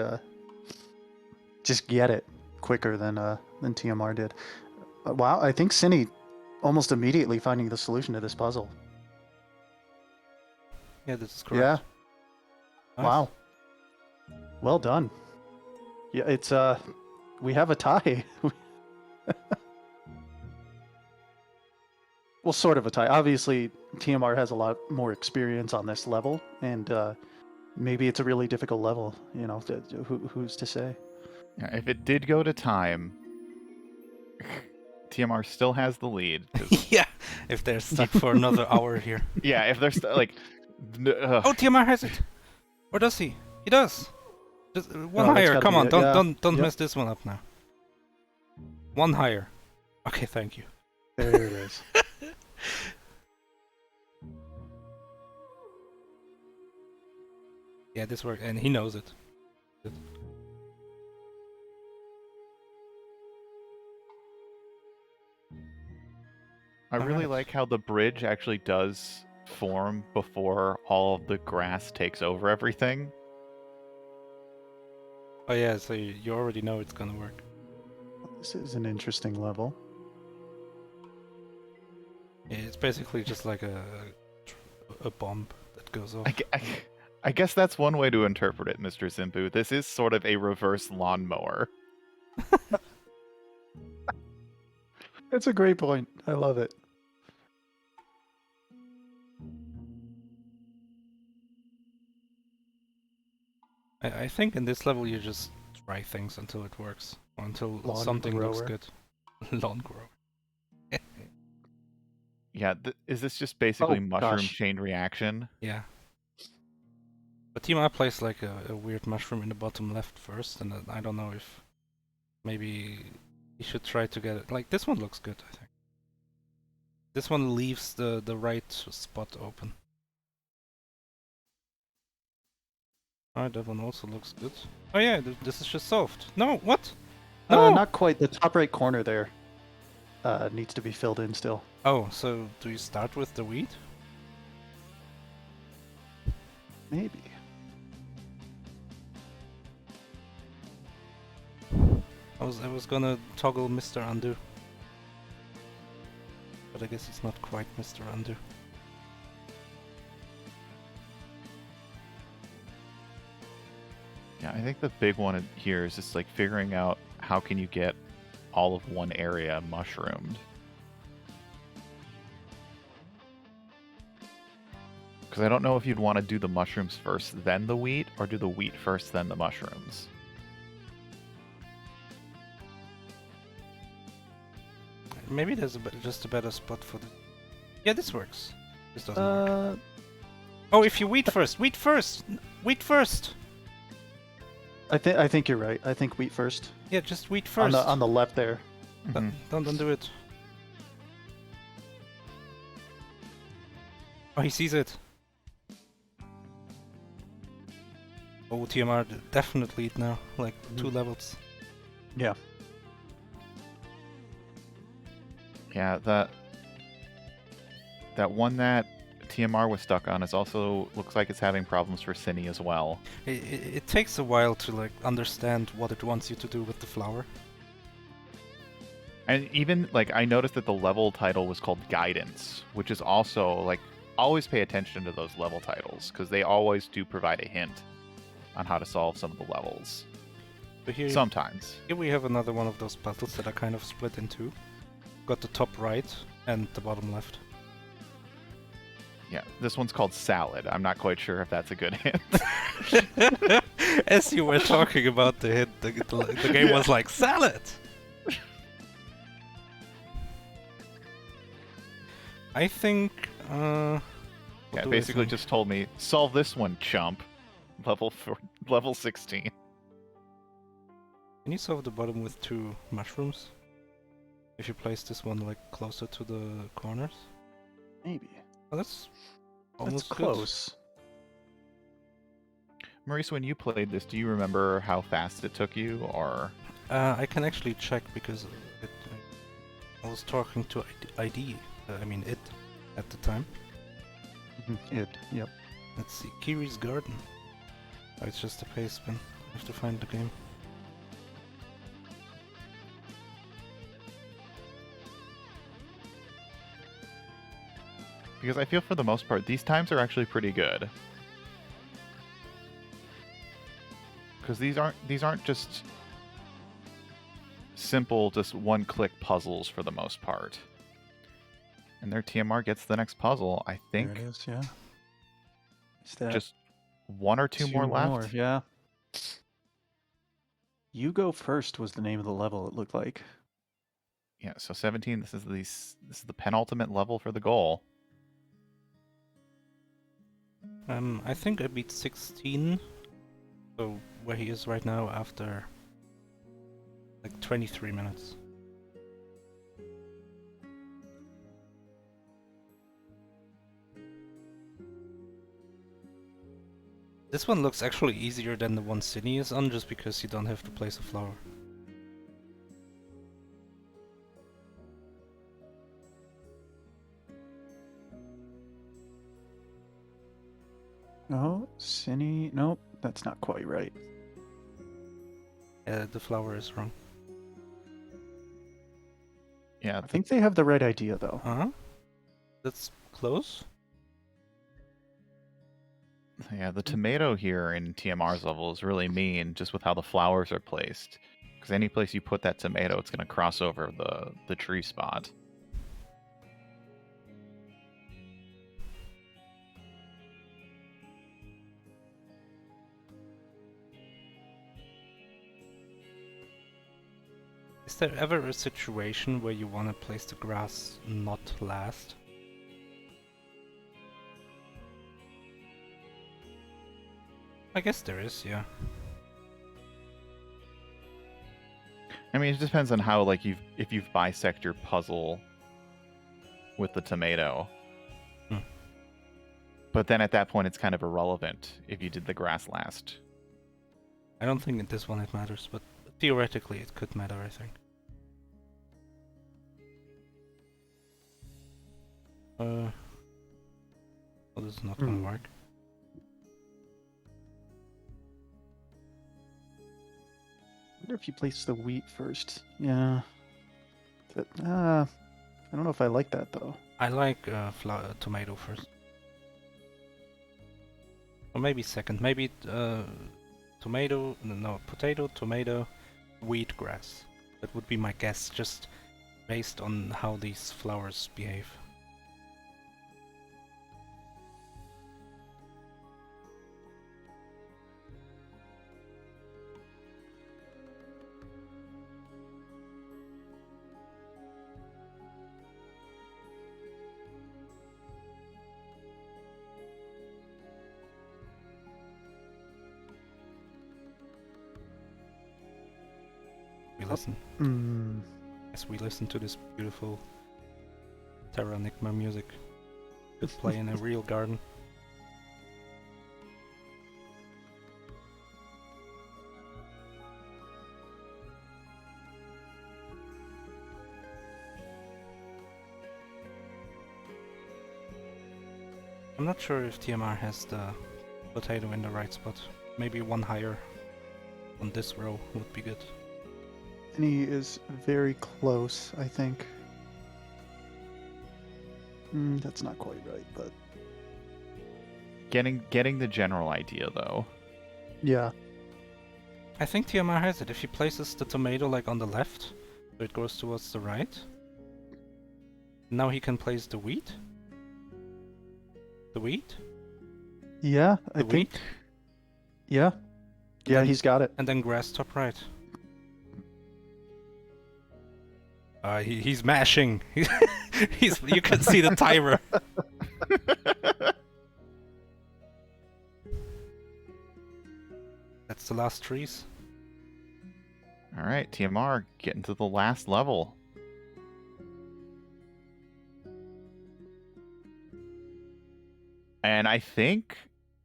just get it quicker than TMR did. Wow, I think Synii almost immediately finding the solution to this puzzle. Yeah, this is correct. Yeah. Nice. Wow. Well done. Yeah, it's we have a tie. Well, sort of a tie. Obviously, TMR has a lot more experience on this level, and maybe it's a really difficult level. You know, who's to say? Yeah, if it did go to time, TMR still has the lead. 'cause- Yeah, if they're stuck for another hour here. yeah, if they're like, Oh, TMR has it. Or does he? He does. Just one Oh, that's higher. gotta Come be on, it, don't yeah. don't Yep. mess this one up now. One higher. Okay, thank you. There it is. Yeah, this worked, and he knows it. I really Alright. like how the bridge actually does form before all of the grass takes over everything. Oh yeah, so you already know it's gonna work. This is an interesting level. Yeah, it's basically just like a bomb that goes off. I guess that's one way to interpret it, Mr. Simpu. This is sort of a reverse lawnmower. That's a great point. I love it. I think in this level you just try things until it works, or until Lawn something looks grower. good. Lawn grower. Yeah, is this just basically Oh, mushroom gosh. chain reaction? Yeah. But Team I plays like a weird mushroom in the bottom left first, and I don't know if maybe he should try to get it. Like this one looks good, I think. This one leaves the right spot open. Alright, that one also looks good. Oh yeah, this is just solved. No, what? No! Not quite. The top right corner there needs to be filled in still. Oh, so do you start with the wheat? Maybe. I was gonna toggle Mr. Undo. But I guess it's not quite Mr. Undo. Yeah, I think the big one here is just like figuring out how can you get all of one area mushroomed. Because I don't know if you'd want to do the mushrooms first, then the wheat, or do the wheat first, then the mushrooms. Maybe there's just a better spot for this. Yeah, this works. This doesn't work. Oh, if you wheat first! Wheat first! Wheat first! I think you're right. I think wheat first. Yeah, just wheat first. On the left there. Mhm. Don't do it. Oh, he sees it. Oh, TMR definitely it now. Like 2 levels. Yeah. Yeah, that one that TMR was stuck on is also looks like it's having problems for Synii as well. It takes a while to like understand what it wants you to do with the flower. And even like I noticed that the level title was called Guidance, which is also like always pay attention to those level titles because they always do provide a hint on how to solve some of the levels. So Sometimes. here we have another one of those puzzles that are kind of split in two. Got the top right and the bottom left. Yeah, this one's called Salad. I'm not quite sure if that's a good hint. As you were talking about the hint, the game was like, salad! I think, Yeah, what do I basically think? just told me, solve this one, chump. Level 16. Can you solve the bottom with 2 mushrooms? If you place this one like closer to the corners? Maybe. Oh, that's That's almost good. close. Maurice, when you played this, do you remember how fast it took you, or... I can actually check because I was talking to ID, it, at the time. It. Yep. Let's see, Kiri's Garden. Oh, it's just a paste bin. I have to find the game. Because I feel for the most part, these times are actually pretty good. Because these aren't just simple, just one-click puzzles for the most part. And their TMR gets the next puzzle. I think There it is. Yeah. Is that just 1 or 2 more left. Yeah. You Go First was the name of the level. It looked like. Yeah, so 17. This is the penultimate level for the goal. I think I beat 16. So where he is right now after like 23 minutes. This one looks actually easier than the one Synii is on, just because you don't have to place a flower. Oh, Synii. Nope, that's not quite right. The flower is wrong. Yeah, I think they have the right idea though. Uh-huh. That's close. yeah. The tomato here in TMR's level is really mean, just with how the flowers are placed. Because any place you put that tomato, it's going to cross over the tree spot. Is there ever a situation where you want to place the grass not last? I guess there is, yeah. I mean, it depends on how like if you've bisect your puzzle with the tomato. Hmm. But then at that point, it's kind of irrelevant if you did the grass last. I don't think in this one it matters, but theoretically it could matter, I think. Well, this is not gonna work. I wonder if you place the wheat first. Yeah. I don't know if I like that though. I like tomato first. Or maybe second. Maybe tomato, no, potato, tomato, wheat, grass. That would be my guess, just based on how these flowers behave. We listen. As we listen to this beautiful Terra Enigma music. Could play in a real garden. I'm not sure if TMR has the potato in the right spot. Maybe one higher on this row would be good. Synii is very close, I think. That's not quite right, but Getting the general idea though. yeah. I think TMR has it. If he places the tomato like on the left, so it goes towards the right. Now he can place the wheat. The wheat? Yeah, I The think. wheat? Yeah. Yeah, then- he's got it. And then grass top right. He's mashing. You can see the timer. That's the last trees. All right, TMR, getting to the last level. And I think,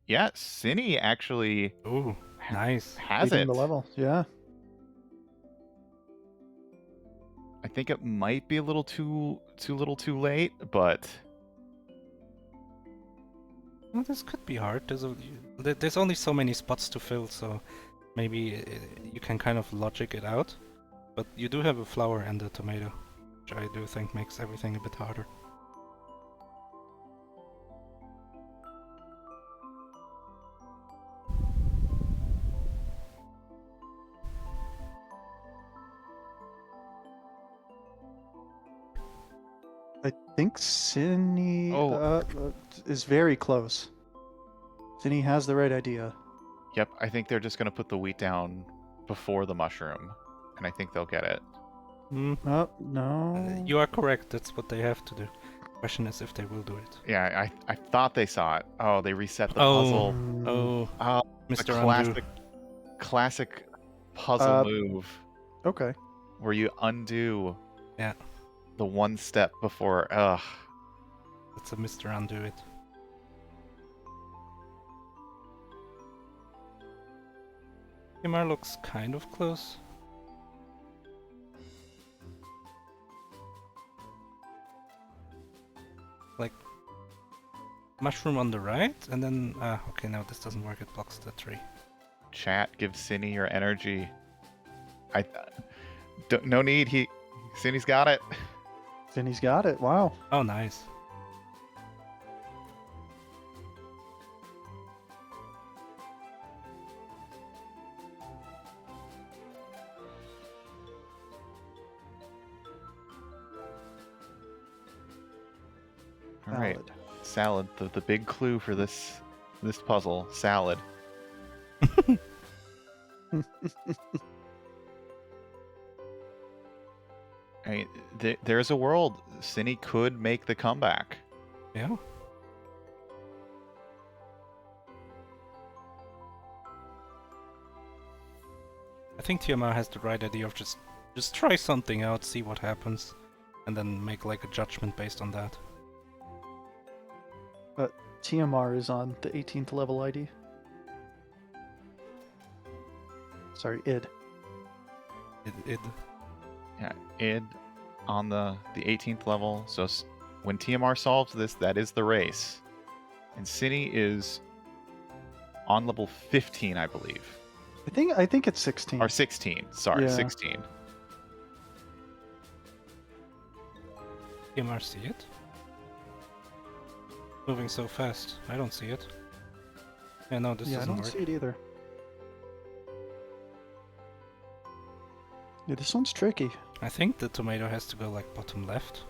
yeah, Synii actually Ooh, nice. has Leading it. the level. Yeah. I think it might be a little too late, but Well, this could be hard. There's only so many spots to fill, so maybe you can kind of logic it out. But you do have a flower and a tomato, which I do think makes everything a bit harder. I think Synii Oh. is very close. Synii has the right idea. yep, I think they're just going to put the wheat down before the mushroom, and I think they'll get it. Hmm. Oh, no. You are correct. That's what they have to do. Question is if they will do it. Yeah, I thought they saw it. Oh, they reset the Oh. puzzle. Oh, Oh, Mr. the Undo. classic puzzle Uh, move Okay. where you undo Yeah. the one step before. Ugh. That's a Mr. Undo it. Himar looks kind of close. Like mushroom on the right, and then okay, no, this doesn't work. It blocks the tree. Chat, give Synii your energy. No need. Synnii's got it. Synnii's got it. Wow. Oh, nice. All right, Salad. salad. The big clue for this puzzle, salad. I mean, there's a world Synii could make the comeback. Yeah. I think TMR has the right idea of just try something out, see what happens, and then make like a judgment based on that. But TMR is on the 18th level ID. Sorry, id. Yeah, id on the 18th level. So when TMR solves this, that is the race. And Synii is on level 15, I believe. I think it's 16. Or 16. Sorry, Yeah. 16. TMR see it? Moving so fast. I don't see it. Yeah, no, this Yeah, I doesn't don't work. see it either. Yeah, this one's tricky. I think the tomato has to go like bottom left.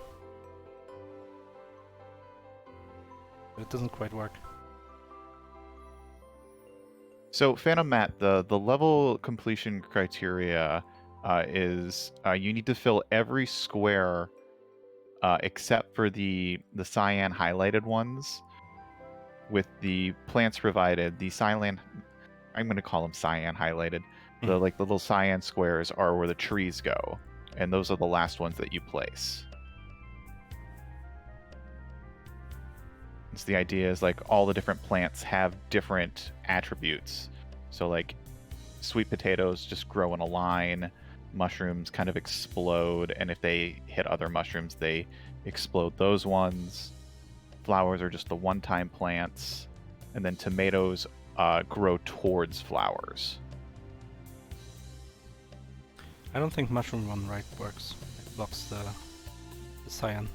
But it doesn't quite work. So, Phantom Matt, the level completion criteria is you need to fill every square except for the cyan highlighted ones with the plants provided. The cyan, I'm going to call them cyan highlighted. The little cyan squares are where the trees go, and those are the last ones that you place. So the idea is like all the different plants have different attributes. So like sweet potatoes just grow in a line, mushrooms kind of explode, and if they hit other mushrooms, they explode those ones. Flowers are just the one-time plants, and then tomatoes grow towards flowers. I don't think Mushroom Run right works. It blocks the cyan.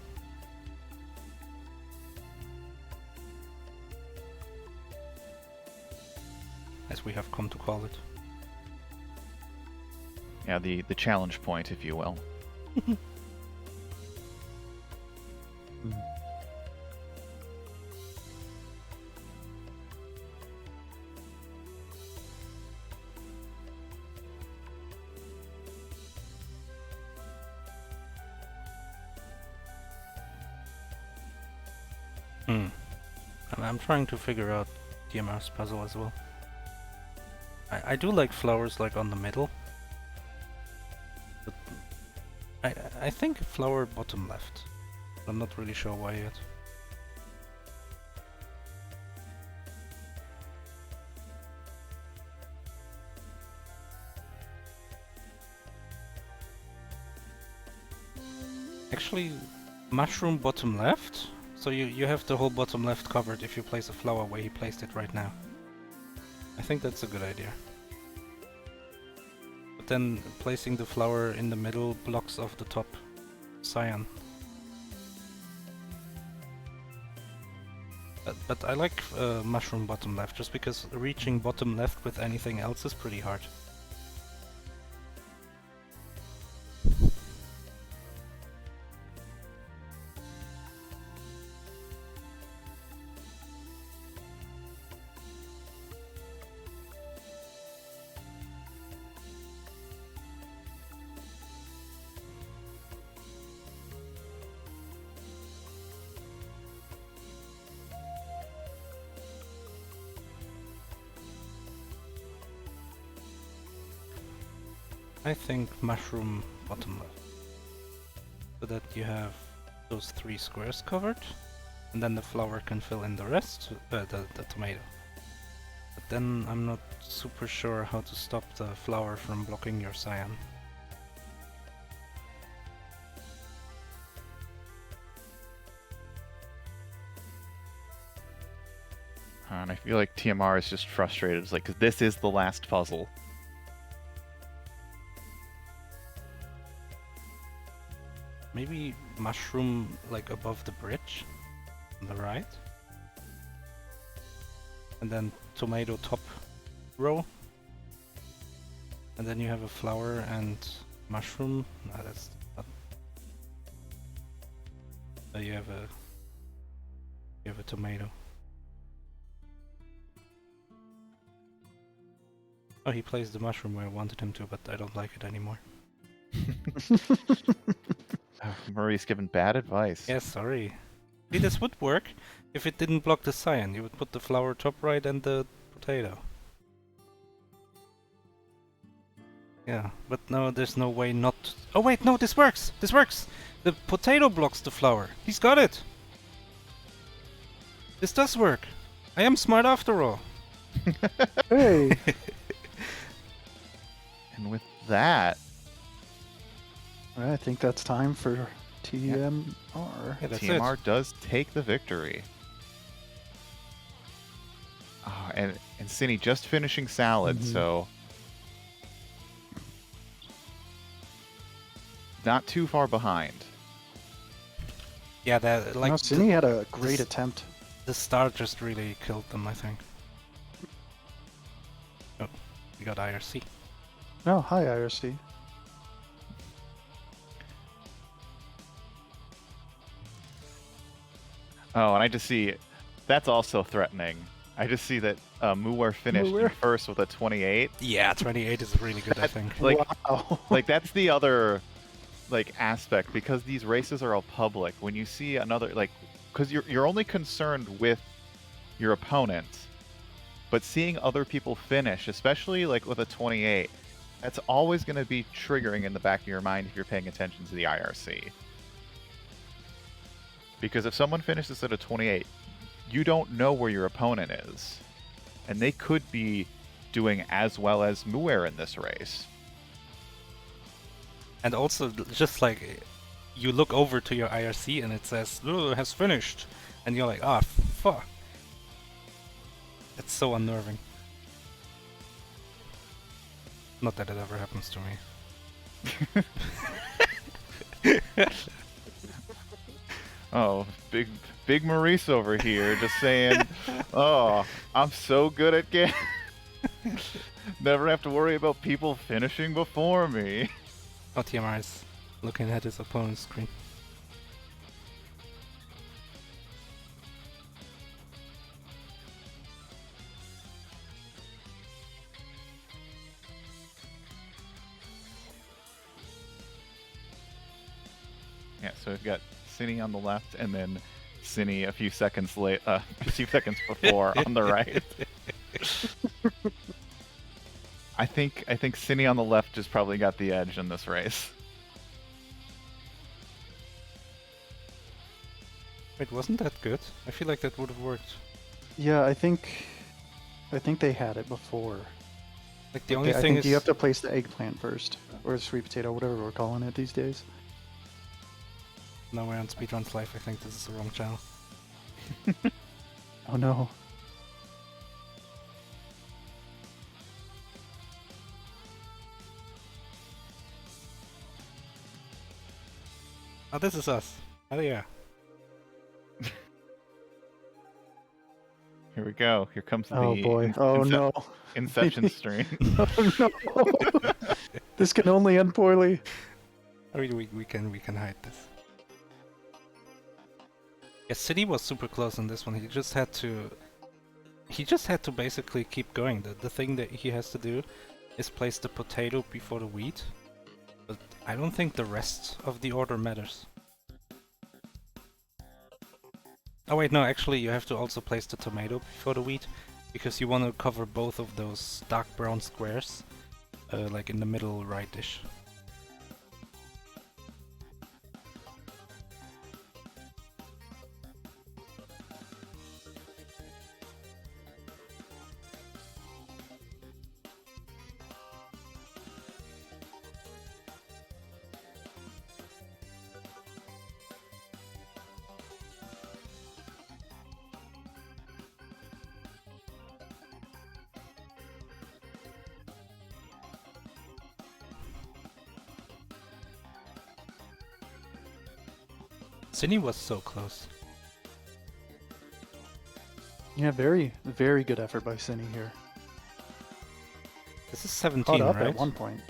As we have come to call it. Yeah, the challenge point, if you will. And I'm trying to figure out TMR's puzzle as well. I do like flowers like on the middle. But I think flower bottom left. I'm not really sure why yet. Actually, mushroom bottom left. So you have the whole bottom left covered if you place a flower where he placed it right now. I think that's a good idea. But then placing the flower in the middle blocks off the top cyan. But I like mushroom bottom left just because reaching bottom left with anything else is pretty hard. I think mushroom bottom left. So that you have those 3 squares covered, and then the flower can fill in the rest, the tomato. But then I'm not super sure how to stop the flower from blocking your cyan. And I feel like TMR is just frustrated. It's like, 'cause this is the last puzzle. Maybe mushroom like above the bridge on the right. And then tomato top row. And then you have a flower and mushroom. No, that's not. You have a tomato. Oh, he placed the mushroom where I wanted him to, but I don't like it anymore. Murray's given bad advice. Yeah, sorry. See, this would work if it didn't block the cyan. You would put the flower top right and the potato. Yeah, but no, there's no way not... Oh wait, no, this works! This works! The potato blocks the flower. He's got it! This does work! I am smart after all! Hey! And with that, Alright, I think that's time for TMR. Yeah, that's TMR it. does take the victory. And Synii just finishing salad, so not too far behind. Yeah, that, like, No, Synii had a great attempt. the start just really killed them, I think. Oh, we got IRC. No, hi IRC. Oh, and I just see that's also threatening. I just see that Muwer finished in Muwer. first with a 28. Yeah, 28 is really good, I think. Like, Wow. like that's the other like aspect, because these races are all public. When you see another, like, because you're only concerned with your opponent, but seeing other people finish, especially like with a 28, that's always going to be triggering in the back of your mind if you're paying attention to the IRC. Because if someone finishes at a 28, you don't know where your opponent is, and they could be doing as well as Muwer in this race. And also, just like, you look over to your IRC and it says, "Oh, has finished," and you're like, "Ah, fuck." It's so unnerving. Not that it ever happens to me. Oh, big Maurice over here just saying, "Oh, I'm so good at game. Never have to worry about people finishing before me." Oh, TMR is looking at his opponent's screen. Yeah, so we've got Synii on the left, and then Synii a few seconds before on the right. I think Synii on the left just probably got the edge in this race. Wait, wasn't that good? I feel like that would have worked. Yeah, I think they had it before. Like the only I thing think is, you have to place the eggplant first, or sweet potato, whatever we're calling it these days. now we're on Speedruns Live. I think this is the wrong channel. Oh no. Oh, this is us. Oh yeah. Here we go. Here comes the Oh boy. Oh no. Inception stream. Oh no. This can only end poorly. I mean, we can hide this. Yeah, City was super close on this one. He just had to basically keep going. The thing that he has to do is place the potato before the wheat. But I don't think the rest of the order matters. Oh wait, no, actually you have to also place the tomato before the wheat, because you want to cover both of those dark brown squares, like in the middle right-ish. Synii was so close. Yeah, very, very good effort by Synii here. This is Caught 17, up right? at one point.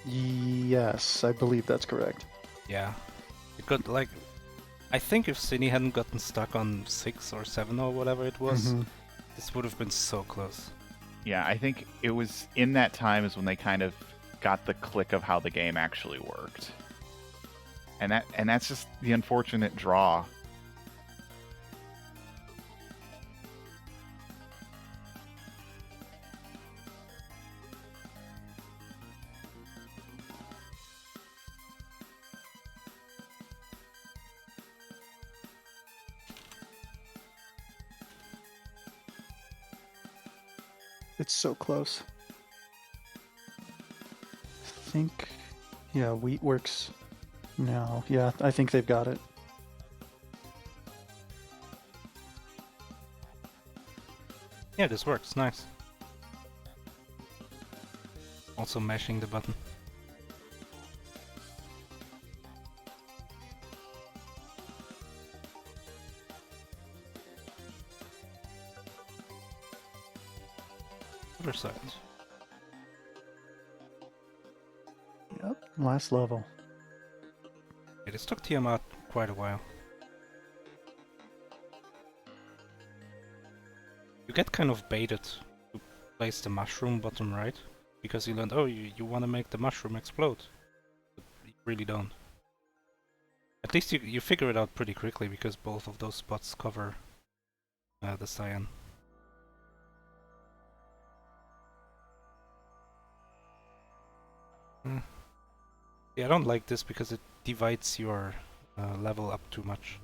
Yes, I believe that's correct. Yeah. It got like, I think if Synii hadn't gotten stuck on 6 or 7 or whatever it was, this would have been so close. Yeah, I think it was in that time is when they kind of got the click of how the game actually worked. And that's just the unfortunate draw. It's so close. I think, yeah, wheat works now. Yeah, I think they've got it. Yeah, this works, nice. Also mashing the button. Other side. Yep, last level. Yeah, this took TM out quite a while. You get kind of baited to place the mushroom bottom right, because you learned, oh, you want to make the mushroom explode. But you really don't. At least you figure it out pretty quickly, because both of those spots cover the cyan. Yeah, I don't like this because it divides your level up too much.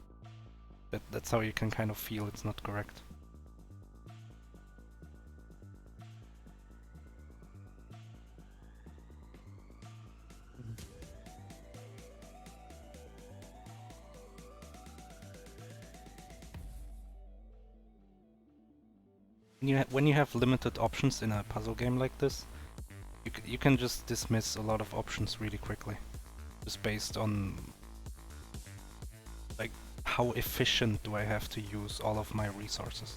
That's how you can kind of feel it's not correct. When you have limited options in a puzzle game like this, you can just dismiss a lot of options really quickly, just based on like how efficient do I have to use all of my resources.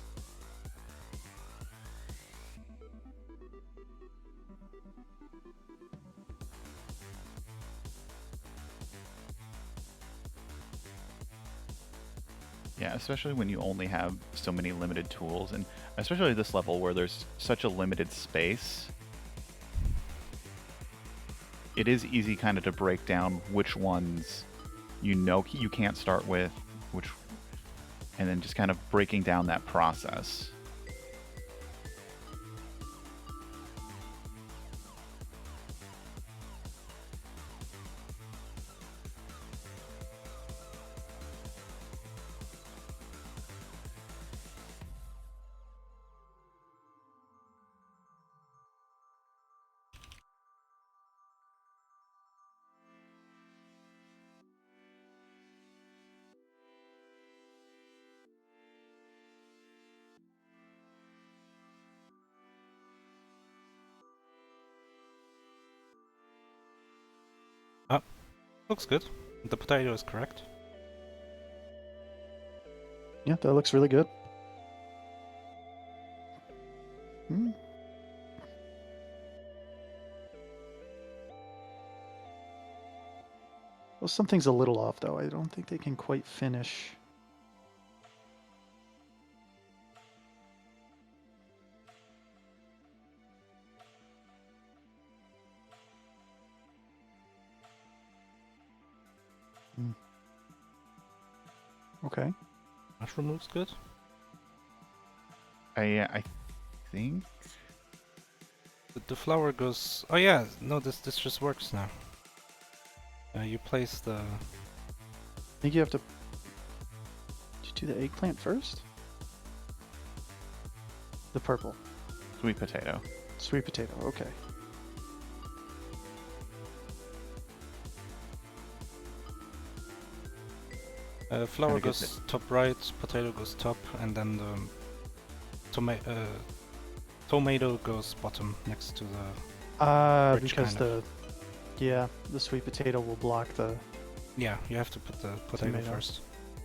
Yeah, especially when you only have so many limited tools, and especially this level where there's such a limited space. It is easy kind of to break down which ones you can't start with, and then just kind of breaking down that process. Looks good. The potato is correct. Yeah, that looks really good. Hmm. Well, something's a little off, though. I don't think they can quite finish. Hmm. Okay. Mushroom looks good. I think The flower goes... Oh yeah, no, this just works now. You place the... I think you have to... Did you do the eggplant first? The purple. sweet potato. Sweet potato, okay. flower Kinda gets goes top right, potato goes top, and then the tomato goes bottom next to the... Rich Because kind of. the sweet potato will block the... Yeah, you have to put the potato Tomato. first.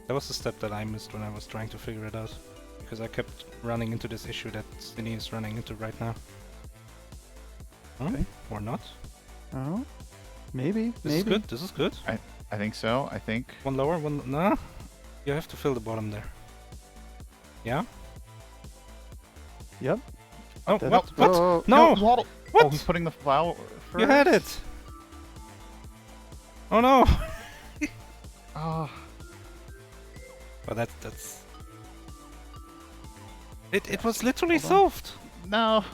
That was the step that I missed when I was trying to figure it out. Because I kept running into this issue that Synii is running into right now. Huh? Okay. Or not? Oh, maybe, This is maybe. good, this is good. I think so. I think One lower, one... Nah. You have to fill the bottom there. Yeah? Yep. Oh, That- what? What? Oh, No! What? What? Oh, he's putting the flower first. You had it! Oh no! Oh, Well, that's... It was literally Hold on. solved! no.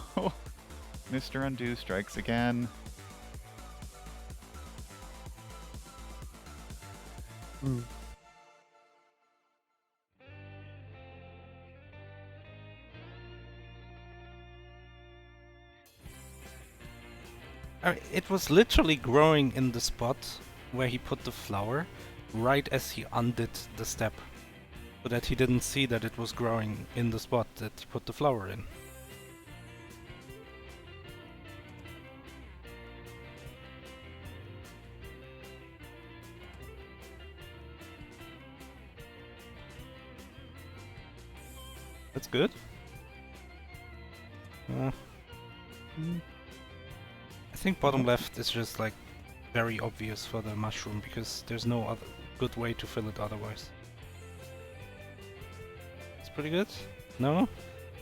Mr. Undo strikes again. Hmm. It was literally growing in the spot where he put the flower, right as he undid the step. So that he didn't see that it was growing in the spot that he put the flower in. That's good. I think bottom left is just like very obvious for the mushroom because there's no other good way to fill it otherwise. It's pretty good. No?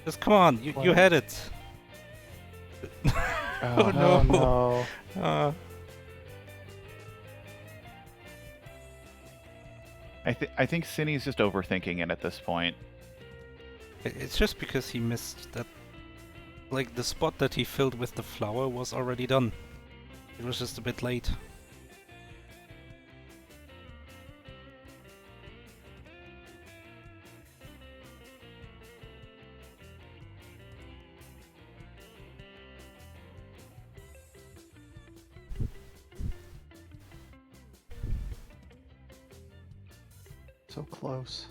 Just come on, you What? had it. Oh no. no. I think Synnii's just overthinking it at this point. It's just because he missed that. Like the spot that he filled with the flower was already done. It was just a bit late. So close.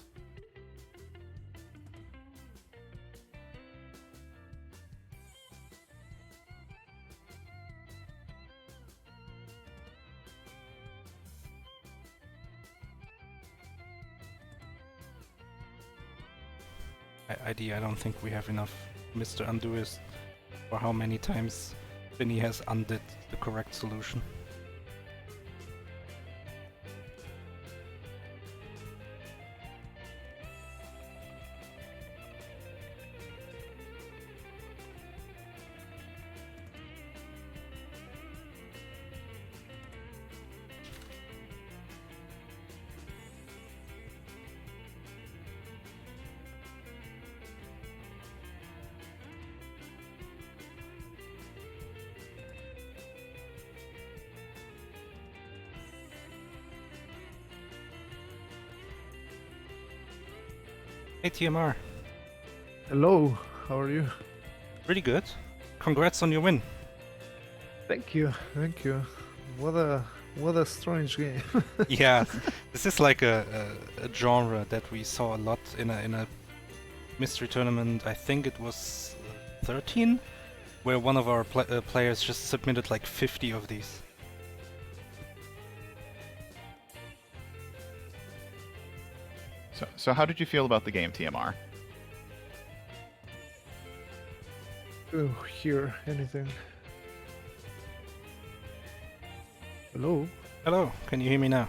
ID. I don't think we have enough Mr. Undoist for how many times Synii has undid the correct solution. Hey TMR, Hello, how are you? pretty good. Congrats on your win. Thank you, thank you. What a strange game. Yeah, this is like a genre that we saw a lot in a mystery tournament. I think it was 13, where one of our players just submitted like 50 of these. So how did you feel about the game, TMR? To hear anything. Hello? Hello, can you hear me now?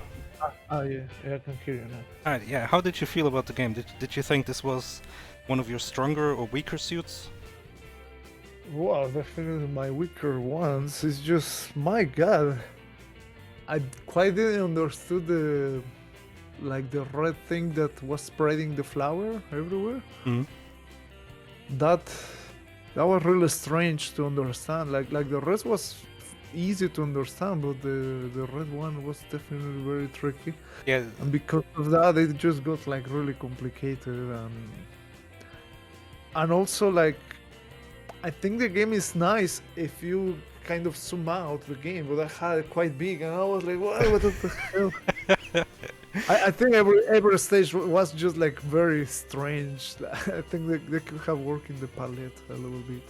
Yeah, I can hear you now. Alright, yeah, how did you feel about the game? Did you think this was one of your stronger or weaker suits? Wow, definitely my weaker ones. It's just, my god. I quite didn't understood the red thing that was spreading the flower everywhere. Mhm. That was really strange to understand. Like the rest was easy to understand, but the red one was definitely very tricky. Yeah, And because of that, it just got like really complicated. And also, like, I think the game is nice if you kind of zoom out the game, but I had it quite big, and I was like, what the hell? I think every stage was just like very strange. I think they could have worked in the palette a little bit.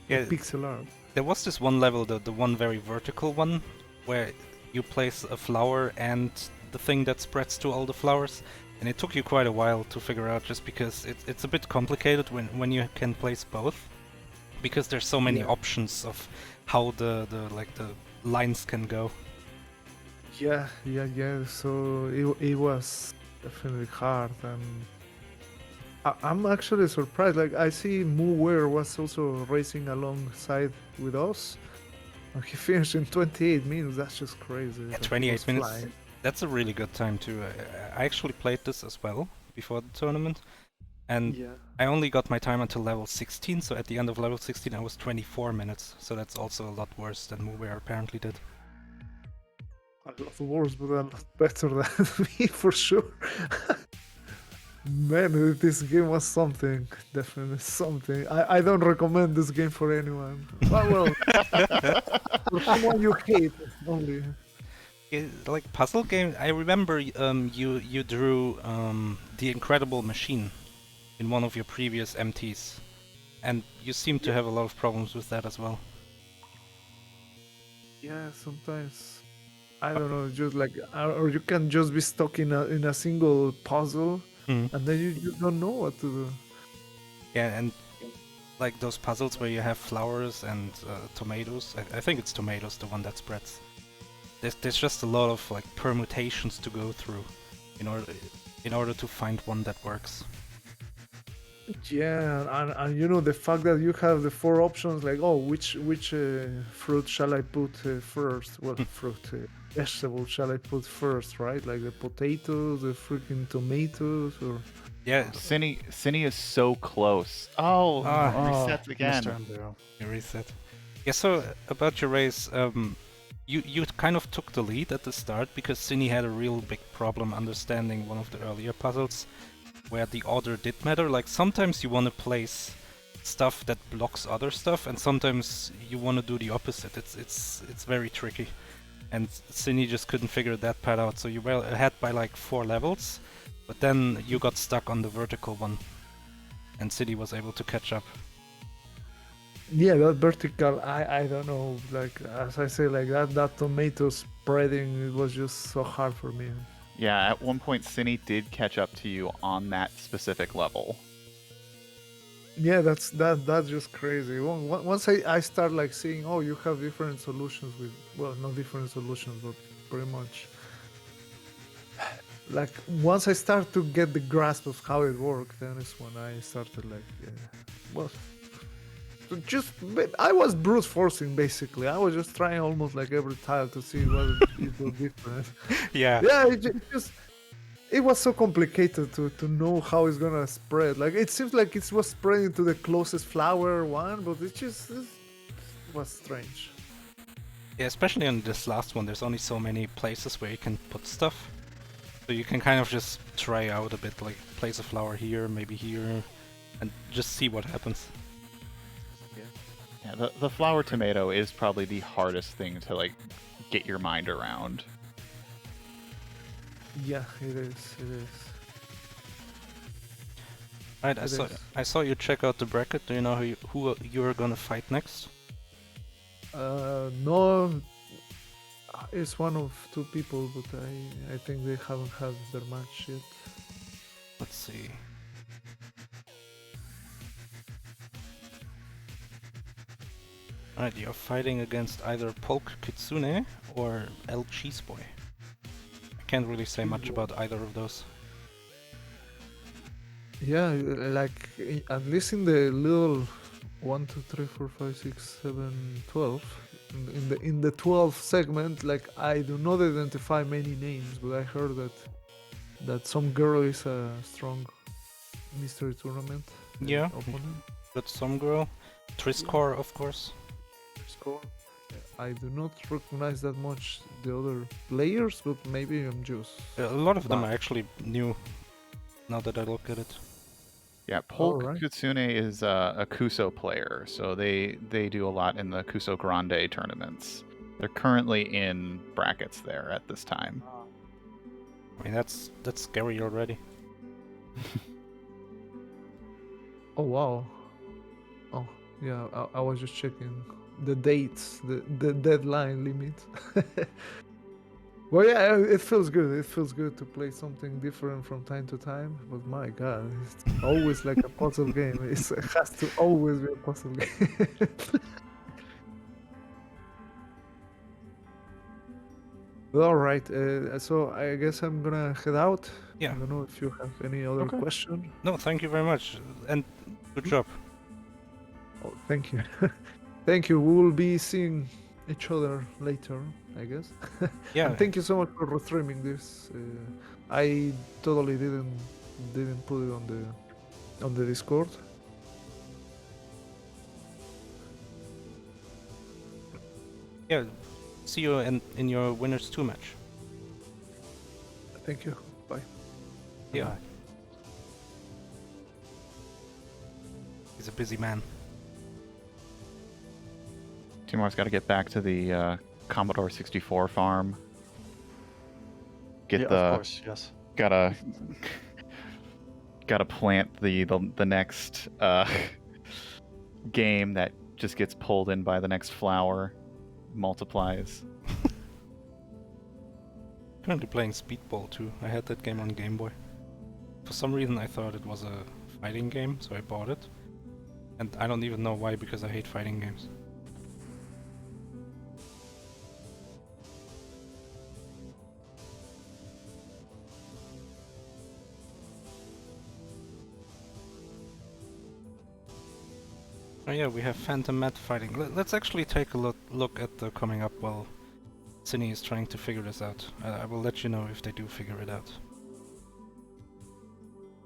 yeah. Pixel art. There was this one level, the one very vertical one, where you place a flower and the thing that spreads to all the flowers, and it took you quite a while to figure out, just because it's a bit complicated when you can place both, because there's so many Yeah. options of how the lines can go. Yeah. So it was definitely hard, and I'm actually surprised. Like, I see Muware was also racing alongside with us. And he finished in 28 minutes. That's just crazy. Yeah, that he 28 was minutes. flying. That's a really good time too. I actually played this as well before the tournament, and Yeah. I only got my time until level 16, so at the end of level 16 I was 24 minutes, so that's also a lot worse than Muware apparently did. A lot worse, but a lot better than me for sure. Man, this game was something. Definitely something. I don't recommend this game for anyone. Well, for someone you hate only. Yeah, like puzzle game, I remember you drew the Incredible Machine in one of your previous MTs, and you seem to have a lot of problems with that as well. Yeah, sometimes I don't know, just like, or you can just be stuck in a single puzzle, Mhm. and then you just don't know what to do. Yeah, and like those puzzles where you have flowers and tomatoes. I think it's tomatoes, the one that spreads. There's just a lot of like permutations to go through in order to find one that works. Yeah, and you know the fact that you have the four options, like, oh, which fruit shall I put first? Well, fruit, vegetable shall I put first, right? Like the potatoes, the freaking tomatoes, or Yeah, Synii is so close. Oh, resets again. Mr. Undo. you reset. Yeah, so about your race, you kind of took the lead at the start because Synii had a real big problem understanding one of the earlier puzzles, where the order did matter. Like sometimes you want to place stuff that blocks other stuff, and sometimes you want to do the opposite. It's very tricky, and Synii just couldn't figure that part out. So you were ahead by like 4 levels, but then you got stuck on the vertical one, and Synii was able to catch up. yeah, that vertical. I don't know. Like, as I say, like that tomato spreading, it was just so hard for me. Yeah, at one point, Synii did catch up to you on that specific level. Yeah, that's just crazy. Once I start like seeing, oh, you have different solutions with, well, not different solutions, but pretty much. Like once I start to get the grasp of how it worked, then it's when I started like, yeah, well, I was brute forcing basically. I was just trying almost like every tile to see what it was different. Yeah. Yeah, it was so complicated to know how it's gonna spread. Like it seems like it was spreading to the closest flower one, but it was strange. Yeah, especially on this last one, there's only so many places where you can put stuff. So you can kind of just try out a bit, like place a flower here, maybe here, and just see what happens. Yeah, the flower tomato is probably the hardest thing to like get your mind around. Yeah, it is. Right, It is. I saw you check out the bracket. Do you know who you're gonna fight next? No, it's one of two people, but I think they haven't had their match yet. Let's see. Alright, you're fighting against either Polk Kitsune or El Cheeseboy. I can't really say much about either of those. Yeah, like at least in the little 1, 2, 3, 4, 5, 6, 7, 12. In the 12 segment, like I do not identify many names, but I heard that some girl is a strong mystery tournament Yeah, opponent. got some girl. Triscore, of course. Score. I do not recognize that much the other players, but maybe I'm just. A lot of them Wow. are actually new, now that I look at it. Yeah, Polk Alright. Kitsune is a Kuso player, so they do a lot in the Kuso Grande tournaments. They're currently in brackets there at this time. I mean, that's scary already. Oh wow. Oh yeah, I was just checking the dates, the deadline limit. Well, yeah, it feels good. It feels good to play something different from time to time. But my God, it's always like a puzzle game. It has to always be a puzzle game. All right. So I guess I'm gonna head out. Yeah. I don't know if you have any other Okay. question. No, thank you very much, and good job. Oh, thank you. Thank you. We will be seeing each other later, I guess. Yeah, And thank you so much for restreaming this. I totally didn't put it on the Discord. yeah. See you in your winners 2 match. Thank you. Bye. Yeah. Bye. He's a busy man. Timur's got to get back to the Commodore 64 farm. Get Yeah, the of course, yes. gotta plant the next game that just gets pulled in by the next flower, multiplies. Currently playing Speedball too. I had that game on Game Boy. For some reason I thought it was a fighting game, so I bought it. And I don't even know why, because I hate fighting games. Oh yeah, we have Phantom Matt fighting. Let's actually take a look at the coming up while Synii is trying to figure this out. I will let you know if they do figure it out.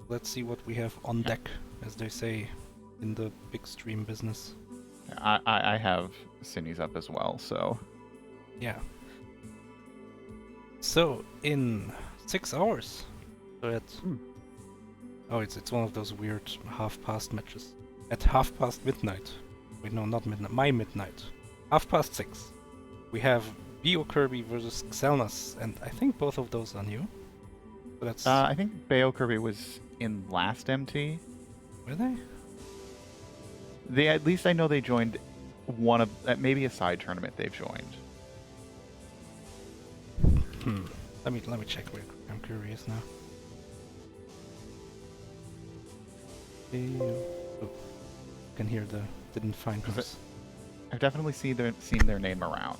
Let's see what we have on deck, as they say in the big stream business. I have Synni's up as well, so Yeah. So in 6 hours, so at oh, it's one of those weird half-past matches. At midnight. Wait, no, not midnight. My midnight. 6:30. We have Bio Kirby versus Xelnas, and I think both of those are new. So that's I think Bayo Kirby was in last MT. were they? They, at least I know they joined one of maybe a side tournament they've joined. Let me check real quick. I'm curious now. Oh, can hear the didn't find us. I've definitely seen their name around.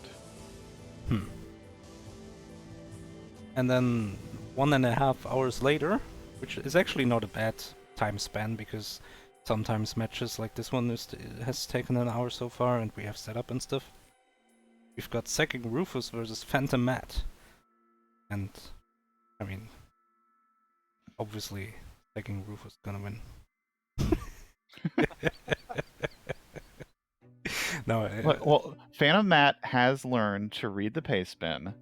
And then 1.5 hours later, which is actually not a bad time span because sometimes matches like this one has taken an hour so far, and we have set up and stuff. We've got Sacking Rufus versus Phantom Matt, and I mean, obviously, Sacking Rufus is gonna win. No, Well, Phantom Matt has learned to read the pace spin.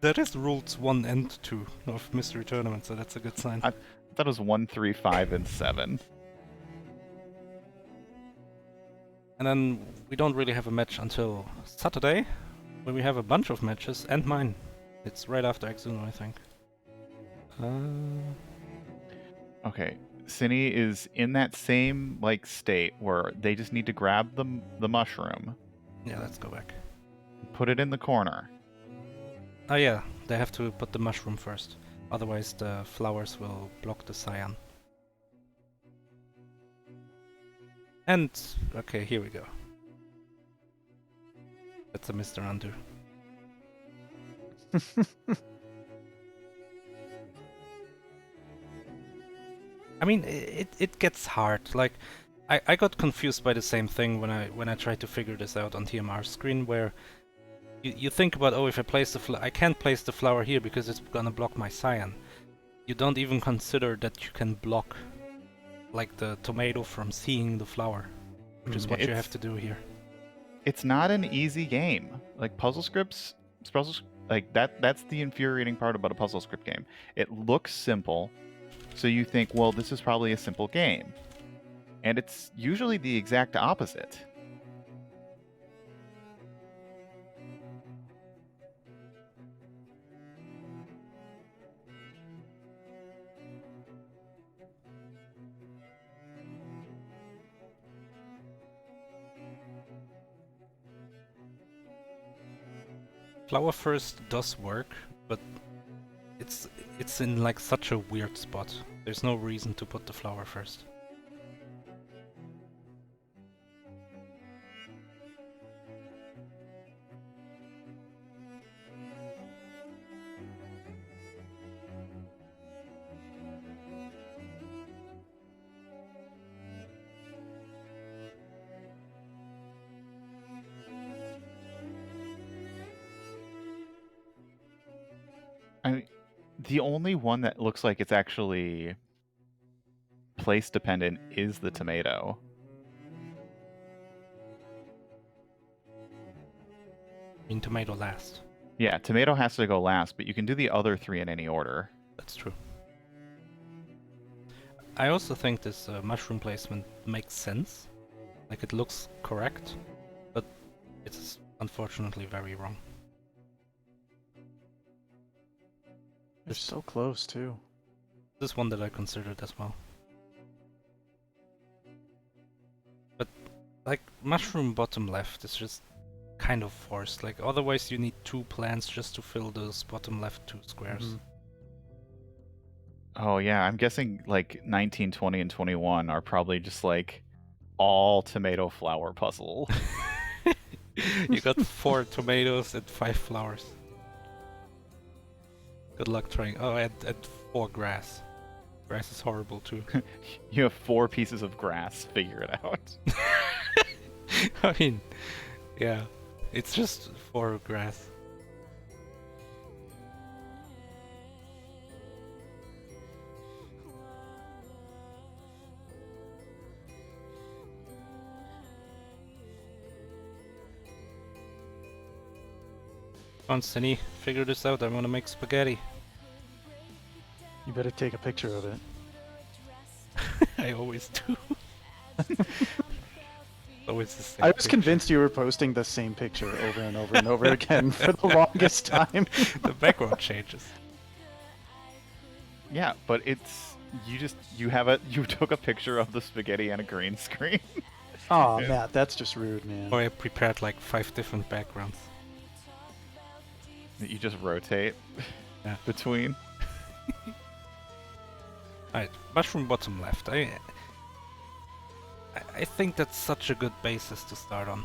that is rules 1 and 2 of Mystery Tournament, so that's a good sign. I thought it was 1, 3, 5, and 7. And then we don't really have a match until Saturday, when we have a bunch of matches, and mine. It's right after Exuno, I think. Okay, Synii is in that same state where they just need to grab the mushroom, Yeah, let's go back. put it in the corner. Oh yeah, they have to put the mushroom first. Otherwise the flowers will block the cyan. And, okay, here we go. That's a Mr. Undo. I mean, it gets hard. Like, I got confused by the same thing when I tried to figure this out on TMR screen, where you think about, oh, if I place I can't place the flower here because it's gonna block my cyan. You don't even consider that you can block, like, the tomato from seeing the flower, which is what you have to do here. It's not an easy game. Like puzzle scripts, that's the infuriating part about a puzzle script game. It looks simple, so you think, well, this is probably a simple game. And it's usually the exact opposite. Flower first does work, but it's in like such a weird spot. There's no reason to put the flower first. The only one that looks like it's actually place dependent is the tomato. I mean, tomato last. Yeah, tomato has to go last, but you can do the other 3 in any order. That's true. I also think this mushroom placement makes sense. Like, it looks correct, but it's unfortunately very wrong. They're so close too. This one that I considered as well. But, like, mushroom bottom left is just kind of forced. Like, otherwise you need 2 plants just to fill those bottom left 2 squares. Mhm. Oh yeah, I'm guessing like 19, 20, and 21 are probably just like all tomato flower puzzle. You got 4 tomatoes and 5 flowers. Good luck trying. Oh, and 4 grass. Grass is horrible too. You have 4 pieces of grass. Figure it out. I mean, yeah, it's just 4 grass. Come on, Synii, figure this out. I want to make spaghetti. You better take a picture of it. I always do. Always the same I was picture. convinced you were posting the same picture over and over and over again for the longest time. The background changes. Yeah, but it's you took a picture of the spaghetti and a green screen. Aw, Yeah. Matt, that's just rude, man. Or I prepared like 5 different backgrounds. that you just rotate Yeah. between. Alright, mushroom bottom left. I think that's such a good basis to start on.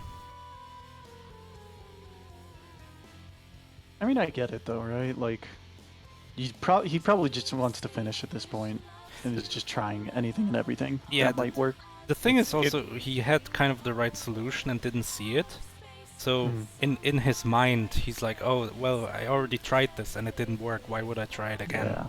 I mean, I get it though, right? Like, he probably just wants to finish at this point, and is just trying anything and everything Yeah, that might work. The thing is also, he had kind of the right solution and didn't see it. So in his mind, he's like, oh, well, I already tried this and it didn't work. Why would I try it again? Yeah.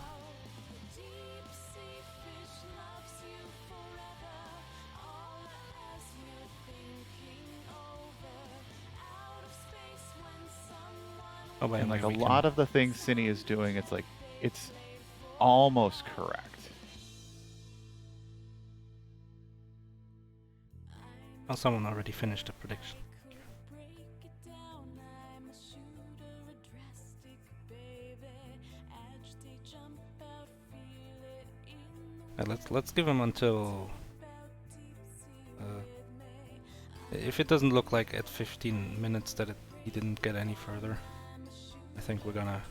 Oh, by the And way, like a we lot of the things Synii is doing, it's like it's almost correct. Oh, someone already finished the prediction. Let's give him until. If it doesn't look like at 15 minutes that he didn't get any further, I think we're gonna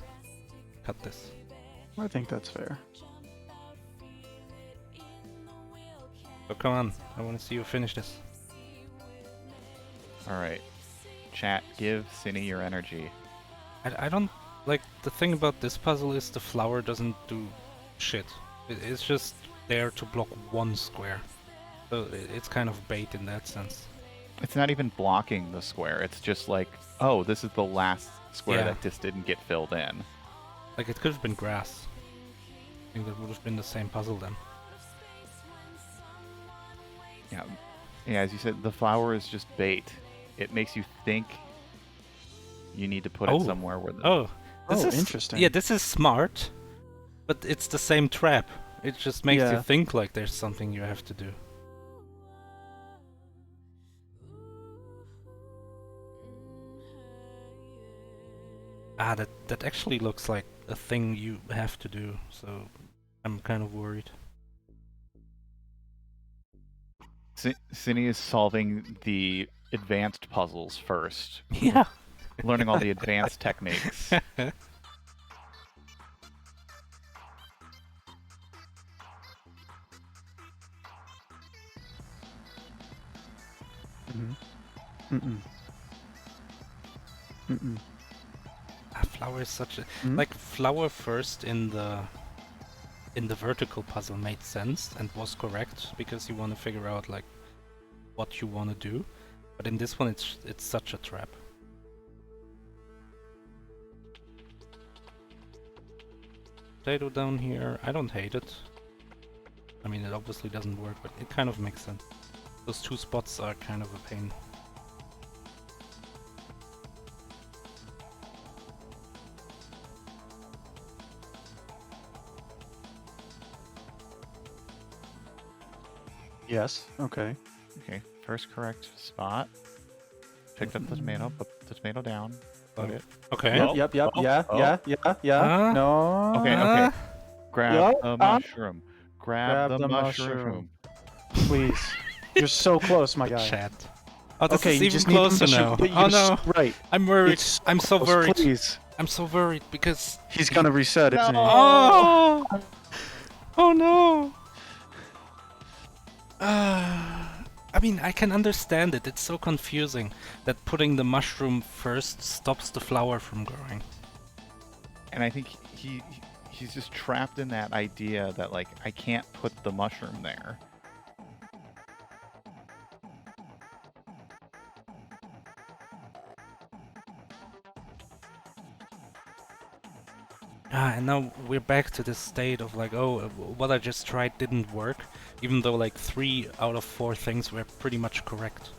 cut this. I think that's fair. So come on, I want to see you finish this. All right, chat, give Synii your energy. I don't like the thing about this puzzle is the flower doesn't do shit. It's just there to block one square, so it's kind of bait in that sense. It's not even blocking the square. It's just like, oh, this is the last square Yeah. that just didn't get filled in. Like it could have been grass. I think that would have been the same puzzle then. Yeah, yeah. As you said, the flower is just bait. It makes you think you need to put Oh. it somewhere where the Oh, this is interesting. Yeah, this is smart, but it's the same trap. It just makes you Yeah. think like there's something you have to do. Ah, that actually looks like a thing you have to do, so I'm kind of worried. Synii is solving the advanced puzzles first, Yeah. learning all the advanced techniques. Flower is such a Mhm. like flower first in the vertical puzzle made sense and was correct because you want to figure out like what you want to do, but in this one it's such a trap. Potato down here, I don't hate it. I mean, it obviously doesn't work, but it kind of makes sense. Those two spots are kind of a pain. Yes. Okay. Okay, first correct spot. Picked up the tomato, put the tomato down. Put it. Okay. Yep. Yeah. Oh. Yeah. No. Okay, Uh, okay. Grab Yup, the mushroom. Grab the mushroom. mushroom. Please. You're so close, my guy. Chat. Oh, this Okay, is you even just need the closer now. mushroom. Oh You're no, so right. I'm worried. It's I'm so close, worried. Please. I'm so worried because. He's gonna reset it. Oh! Oh no! I mean, I can understand it. It's so confusing that putting the mushroom first stops the flower from growing. And I think he's just trapped in that idea that like I can't put the mushroom there. And now we're back to this state of like, oh, what I just tried didn't work, even though like 3 out of 4 things were pretty much correct.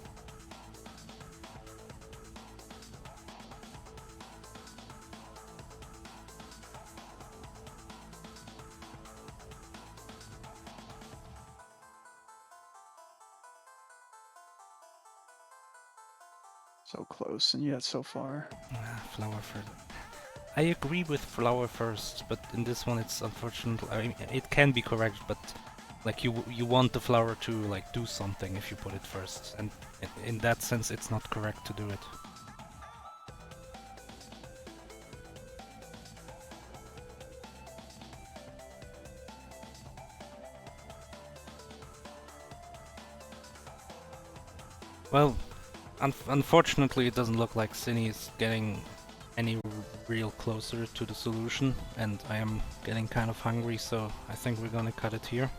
So close, and yet so far. Flower first. I agree with flower first, but in this one it's unfortunate. I mean, it can be correct, but like you want the flower to like do something if you put it first, and in that sense it's not correct to do it. Well, unfortunately, it doesn't look like Synii is getting any real closer to the solution, and I am getting kind of hungry, so I think we're gonna cut it here.